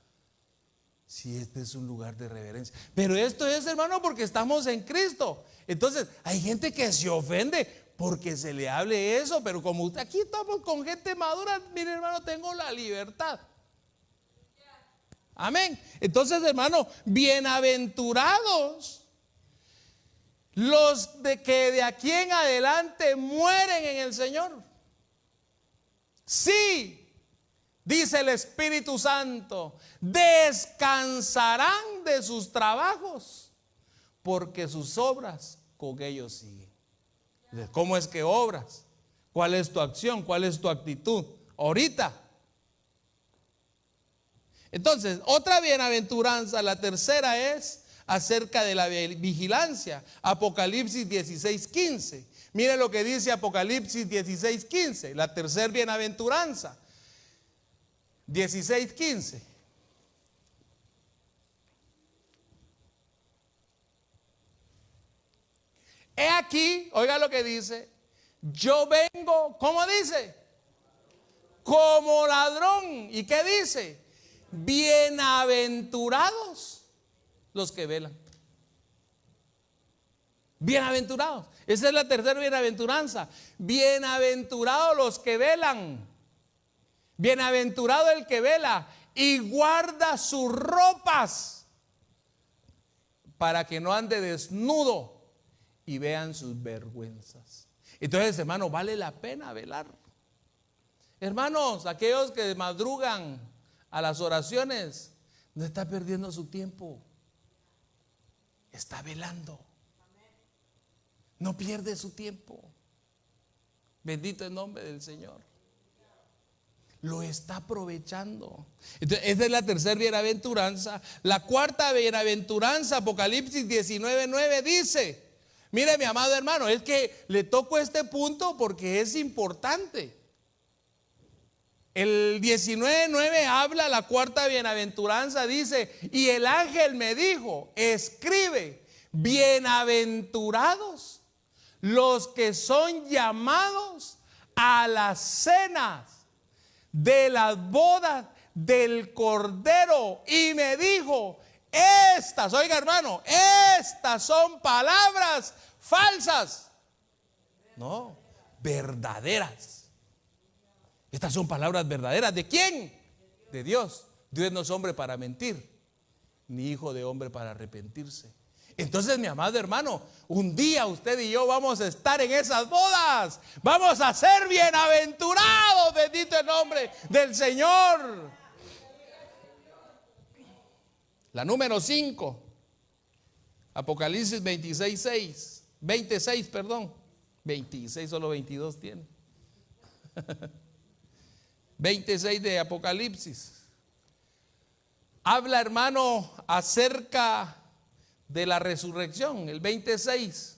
Si este es un lugar de reverencia. Pero esto es, hermano, porque estamos en Cristo. Entonces, hay gente que se ofende porque se le hable eso. Pero como usted, aquí estamos con gente madura, mire, hermano, tengo la libertad. Amén. Entonces, hermano, bienaventurados los de que de aquí en adelante mueren en el Señor. Sí, dice el Espíritu Santo, descansarán de sus trabajos, porque sus obras con ellos siguen. ¿Cómo es que obras? ¿Cuál es tu acción? ¿Cuál es tu actitud? Ahorita. Entonces, otra bienaventuranza, la tercera es acerca de la vigilancia. Apocalipsis 16:15. Mire lo que dice Apocalipsis 16:15, la tercera bienaventuranza. 16:15. He aquí, oiga lo que dice, yo vengo, ¿cómo dice? Como ladrón. ¿Y qué dice? Bienaventurados los que velan. Bienaventurados. Esa es la tercera bienaventuranza. Bienaventurados los que velan. Bienaventurado el que vela y guarda sus ropas para que no ande desnudo y vean sus vergüenzas. Entonces, hermano, vale la pena velar. Hermanos, aquellos que madrugan a las oraciones, no está perdiendo su tiempo, está velando. No pierde su tiempo. Bendito el nombre del Señor. Lo está aprovechando. Entonces, esa es la tercera bienaventuranza. La cuarta bienaventuranza, Apocalipsis 19:9 dice, mire mi amado hermano, es que le toco este punto porque es importante. El 19:9 habla, la cuarta bienaventuranza dice, y el ángel me dijo, escribe, bienaventurados los que son llamados a las cenas de las bodas del Cordero. Y me dijo, estas, oiga hermano, estas son palabras falsas. No, verdaderas. Estas son palabras verdaderas. ¿De quién? De Dios. Dios no es hombre para mentir, ni hijo de hombre para arrepentirse. Entonces, mi amado hermano, un día usted y yo vamos a estar en esas bodas. Vamos a ser bienaventurados, bendito el nombre del Señor. La número 5, Apocalipsis 26, 26, solo 22 tiene. 26 de Apocalipsis. Habla, hermano, acerca de la resurrección, el 26.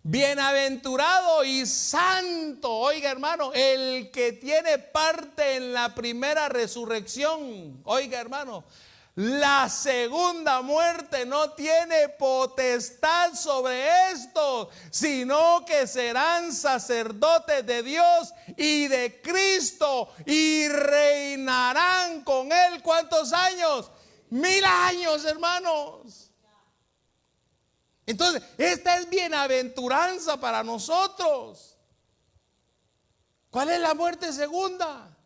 Bienaventurado y santo, oiga hermano, el que tiene parte en la primera resurrección. Oiga hermano, la segunda muerte no tiene potestad sobre esto, sino que serán sacerdotes de Dios y de Cristo y reinarán con él. ¿Cuántos años? 1000 años, hermanos. Entonces, esta es bienaventuranza para nosotros. ¿Cuál es la muerte segunda?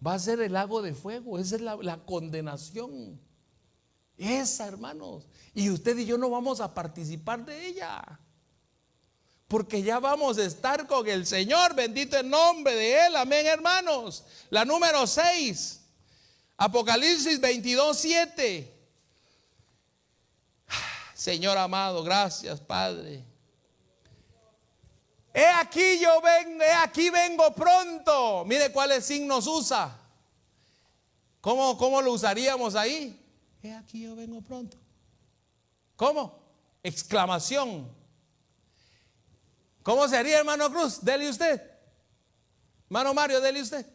Va a ser el lago de fuego. Esa es la condenación. Esa, hermanos. Y usted y yo no vamos a participar de ella, porque ya vamos a estar con el Señor. Bendito el nombre de Él. Amén, hermanos. La número 6, Apocalipsis 22:7. Señor amado, gracias, Padre. He aquí yo vengo, he aquí vengo pronto. Mire cuáles signos usa. ¿Cómo lo usaríamos ahí? He aquí yo vengo pronto. ¿Cómo? Exclamación. ¿Cómo sería, hermano Cruz? Dele usted. Hermano Mario, dele usted.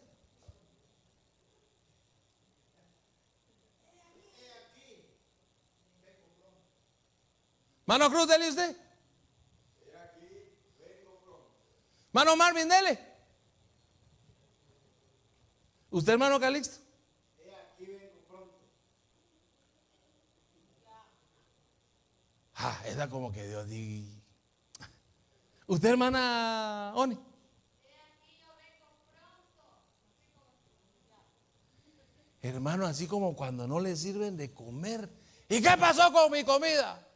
Hermano Cruz, dele usted. Hermano Marvin, dele. ¿Usted, hermano Calixto? Aquí vengo pronto. Esa como que Dios diga. ¿Usted, hermana Oni? Aquí yo vengo pronto. Hermano, así como cuando no le sirven de comer. ¿Y qué pasó con mi comida?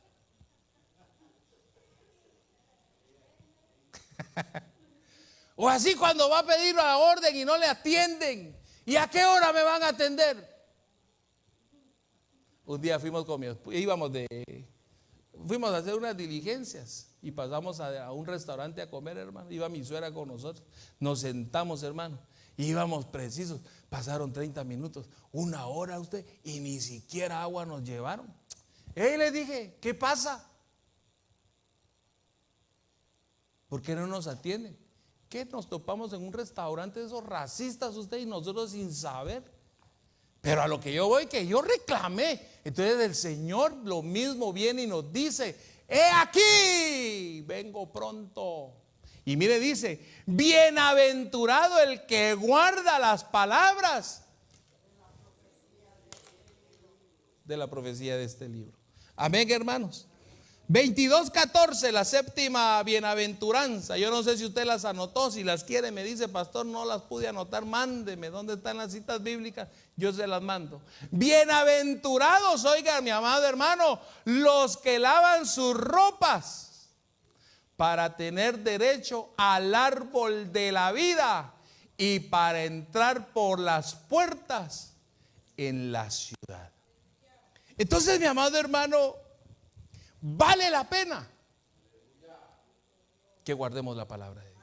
O así cuando va a pedir la orden y no le atienden. ¿Y a qué hora me van a atender? Un día fuimos con mi esposa, fuimos a hacer unas diligencias y pasamos a un restaurante a comer, hermano. Iba mi suegra con nosotros. Nos sentamos, hermano. Íbamos precisos. Pasaron 30 minutos, 1 hora usted, y ni siquiera agua nos llevaron. Y le dije, ¿qué pasa? ¿Por qué no nos atienden? ¿Qué nos topamos en un restaurante de esos racistas usted y nosotros sin saber? Pero a lo que yo voy, que yo reclamé. Entonces el Señor lo mismo viene y nos dice, he aquí, vengo pronto. Y mire, dice, bienaventurado el que guarda las palabras de la profecía de este libro. Amén, hermanos. 22:14, la séptima bienaventuranza. Yo no sé si usted las anotó. Si las quiere, me dice, pastor, no las pude anotar, mándeme dónde están las citas bíblicas, yo se las mando. Bienaventurados, oiga mi amado hermano, los que lavan sus ropas para tener derecho al árbol de la vida y para entrar por las puertas en la ciudad. Entonces, mi amado hermano, vale la pena que guardemos la palabra de Dios.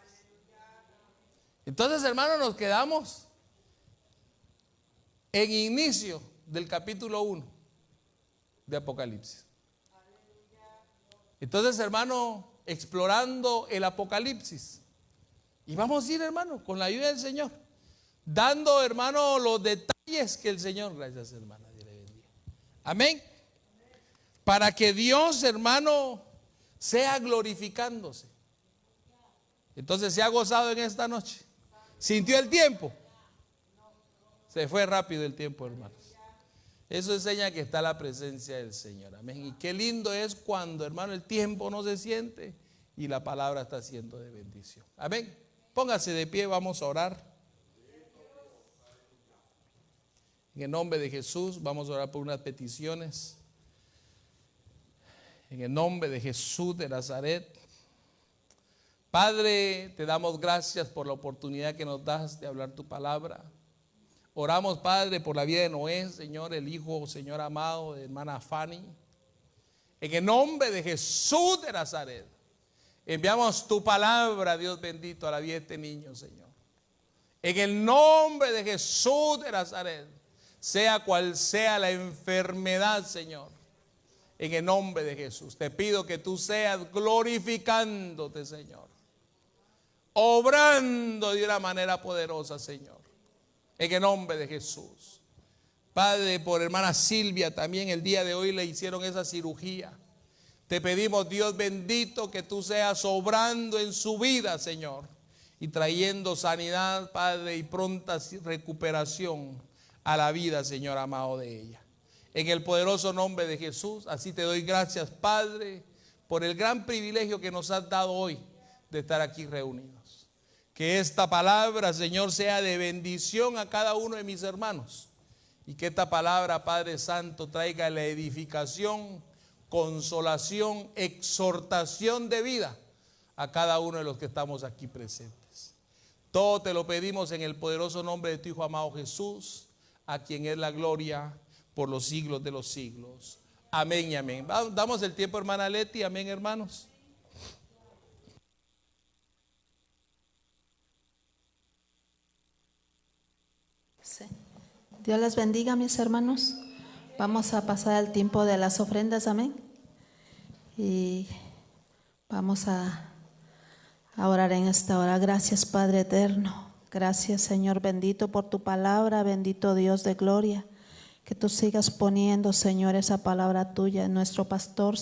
Entonces, hermanos, nos quedamos en inicio del capítulo 1 de Apocalipsis. Entonces, hermano, explorando el Apocalipsis. Y vamos a ir, hermano, con la ayuda del Señor, dando, hermano, los detalles que el Señor, gracias, hermana, Dios le bendiga. Amén. Para que Dios, hermano, sea glorificándose. Entonces, ¿se ha gozado en esta noche? ¿Sintió el tiempo? Se fue rápido el tiempo, hermanos. Eso enseña que está la presencia del Señor. Amén. Y qué lindo es cuando, hermano, el tiempo no se siente y la palabra está siendo de bendición. Amén. Póngase de pie, vamos a orar. En el nombre de Jesús, vamos a orar por unas peticiones. En el nombre de Jesús de Nazaret. Padre, te damos gracias por la oportunidad que nos das de hablar tu palabra. Oramos, Padre, por la vida de Noé, Señor, el hijo, Señor amado, de hermana Fanny. En el nombre de Jesús de Nazaret, enviamos tu palabra, Dios bendito, a la vida de este niño, Señor. En el nombre de Jesús de Nazaret, sea cual sea la enfermedad, Señor. En el nombre de Jesús, te pido que tú seas glorificándote, Señor. Obrando de una manera poderosa, Señor. En el nombre de Jesús. Padre, por hermana Silvia también el día de hoy le hicieron esa cirugía. Te pedimos, Dios bendito, que tú seas obrando en su vida, Señor, y trayendo sanidad, Padre, y pronta recuperación a la vida, Señor amado, de ella. En el poderoso nombre de Jesús, así te doy gracias, Padre, por el gran privilegio que nos has dado hoy de estar aquí reunidos. Que esta palabra, Señor, sea de bendición a cada uno de mis hermanos. Y que esta palabra, Padre Santo, traiga la edificación, consolación, exhortación de vida a cada uno de los que estamos aquí presentes. Todo te lo pedimos en el poderoso nombre de tu Hijo amado Jesús, a quien es la gloria por los siglos de los siglos. Amén y amén. Damos el tiempo, hermana Leti. Amén, hermanos. Sí. Dios les bendiga, mis hermanos. Vamos a pasar el tiempo de las ofrendas, amén. Y vamos a orar en esta hora. Gracias, Padre eterno. Gracias, Señor bendito, por tu palabra. Bendito Dios de gloria. Que tú sigas poniendo, Señor, esa palabra tuya en nuestro pastor.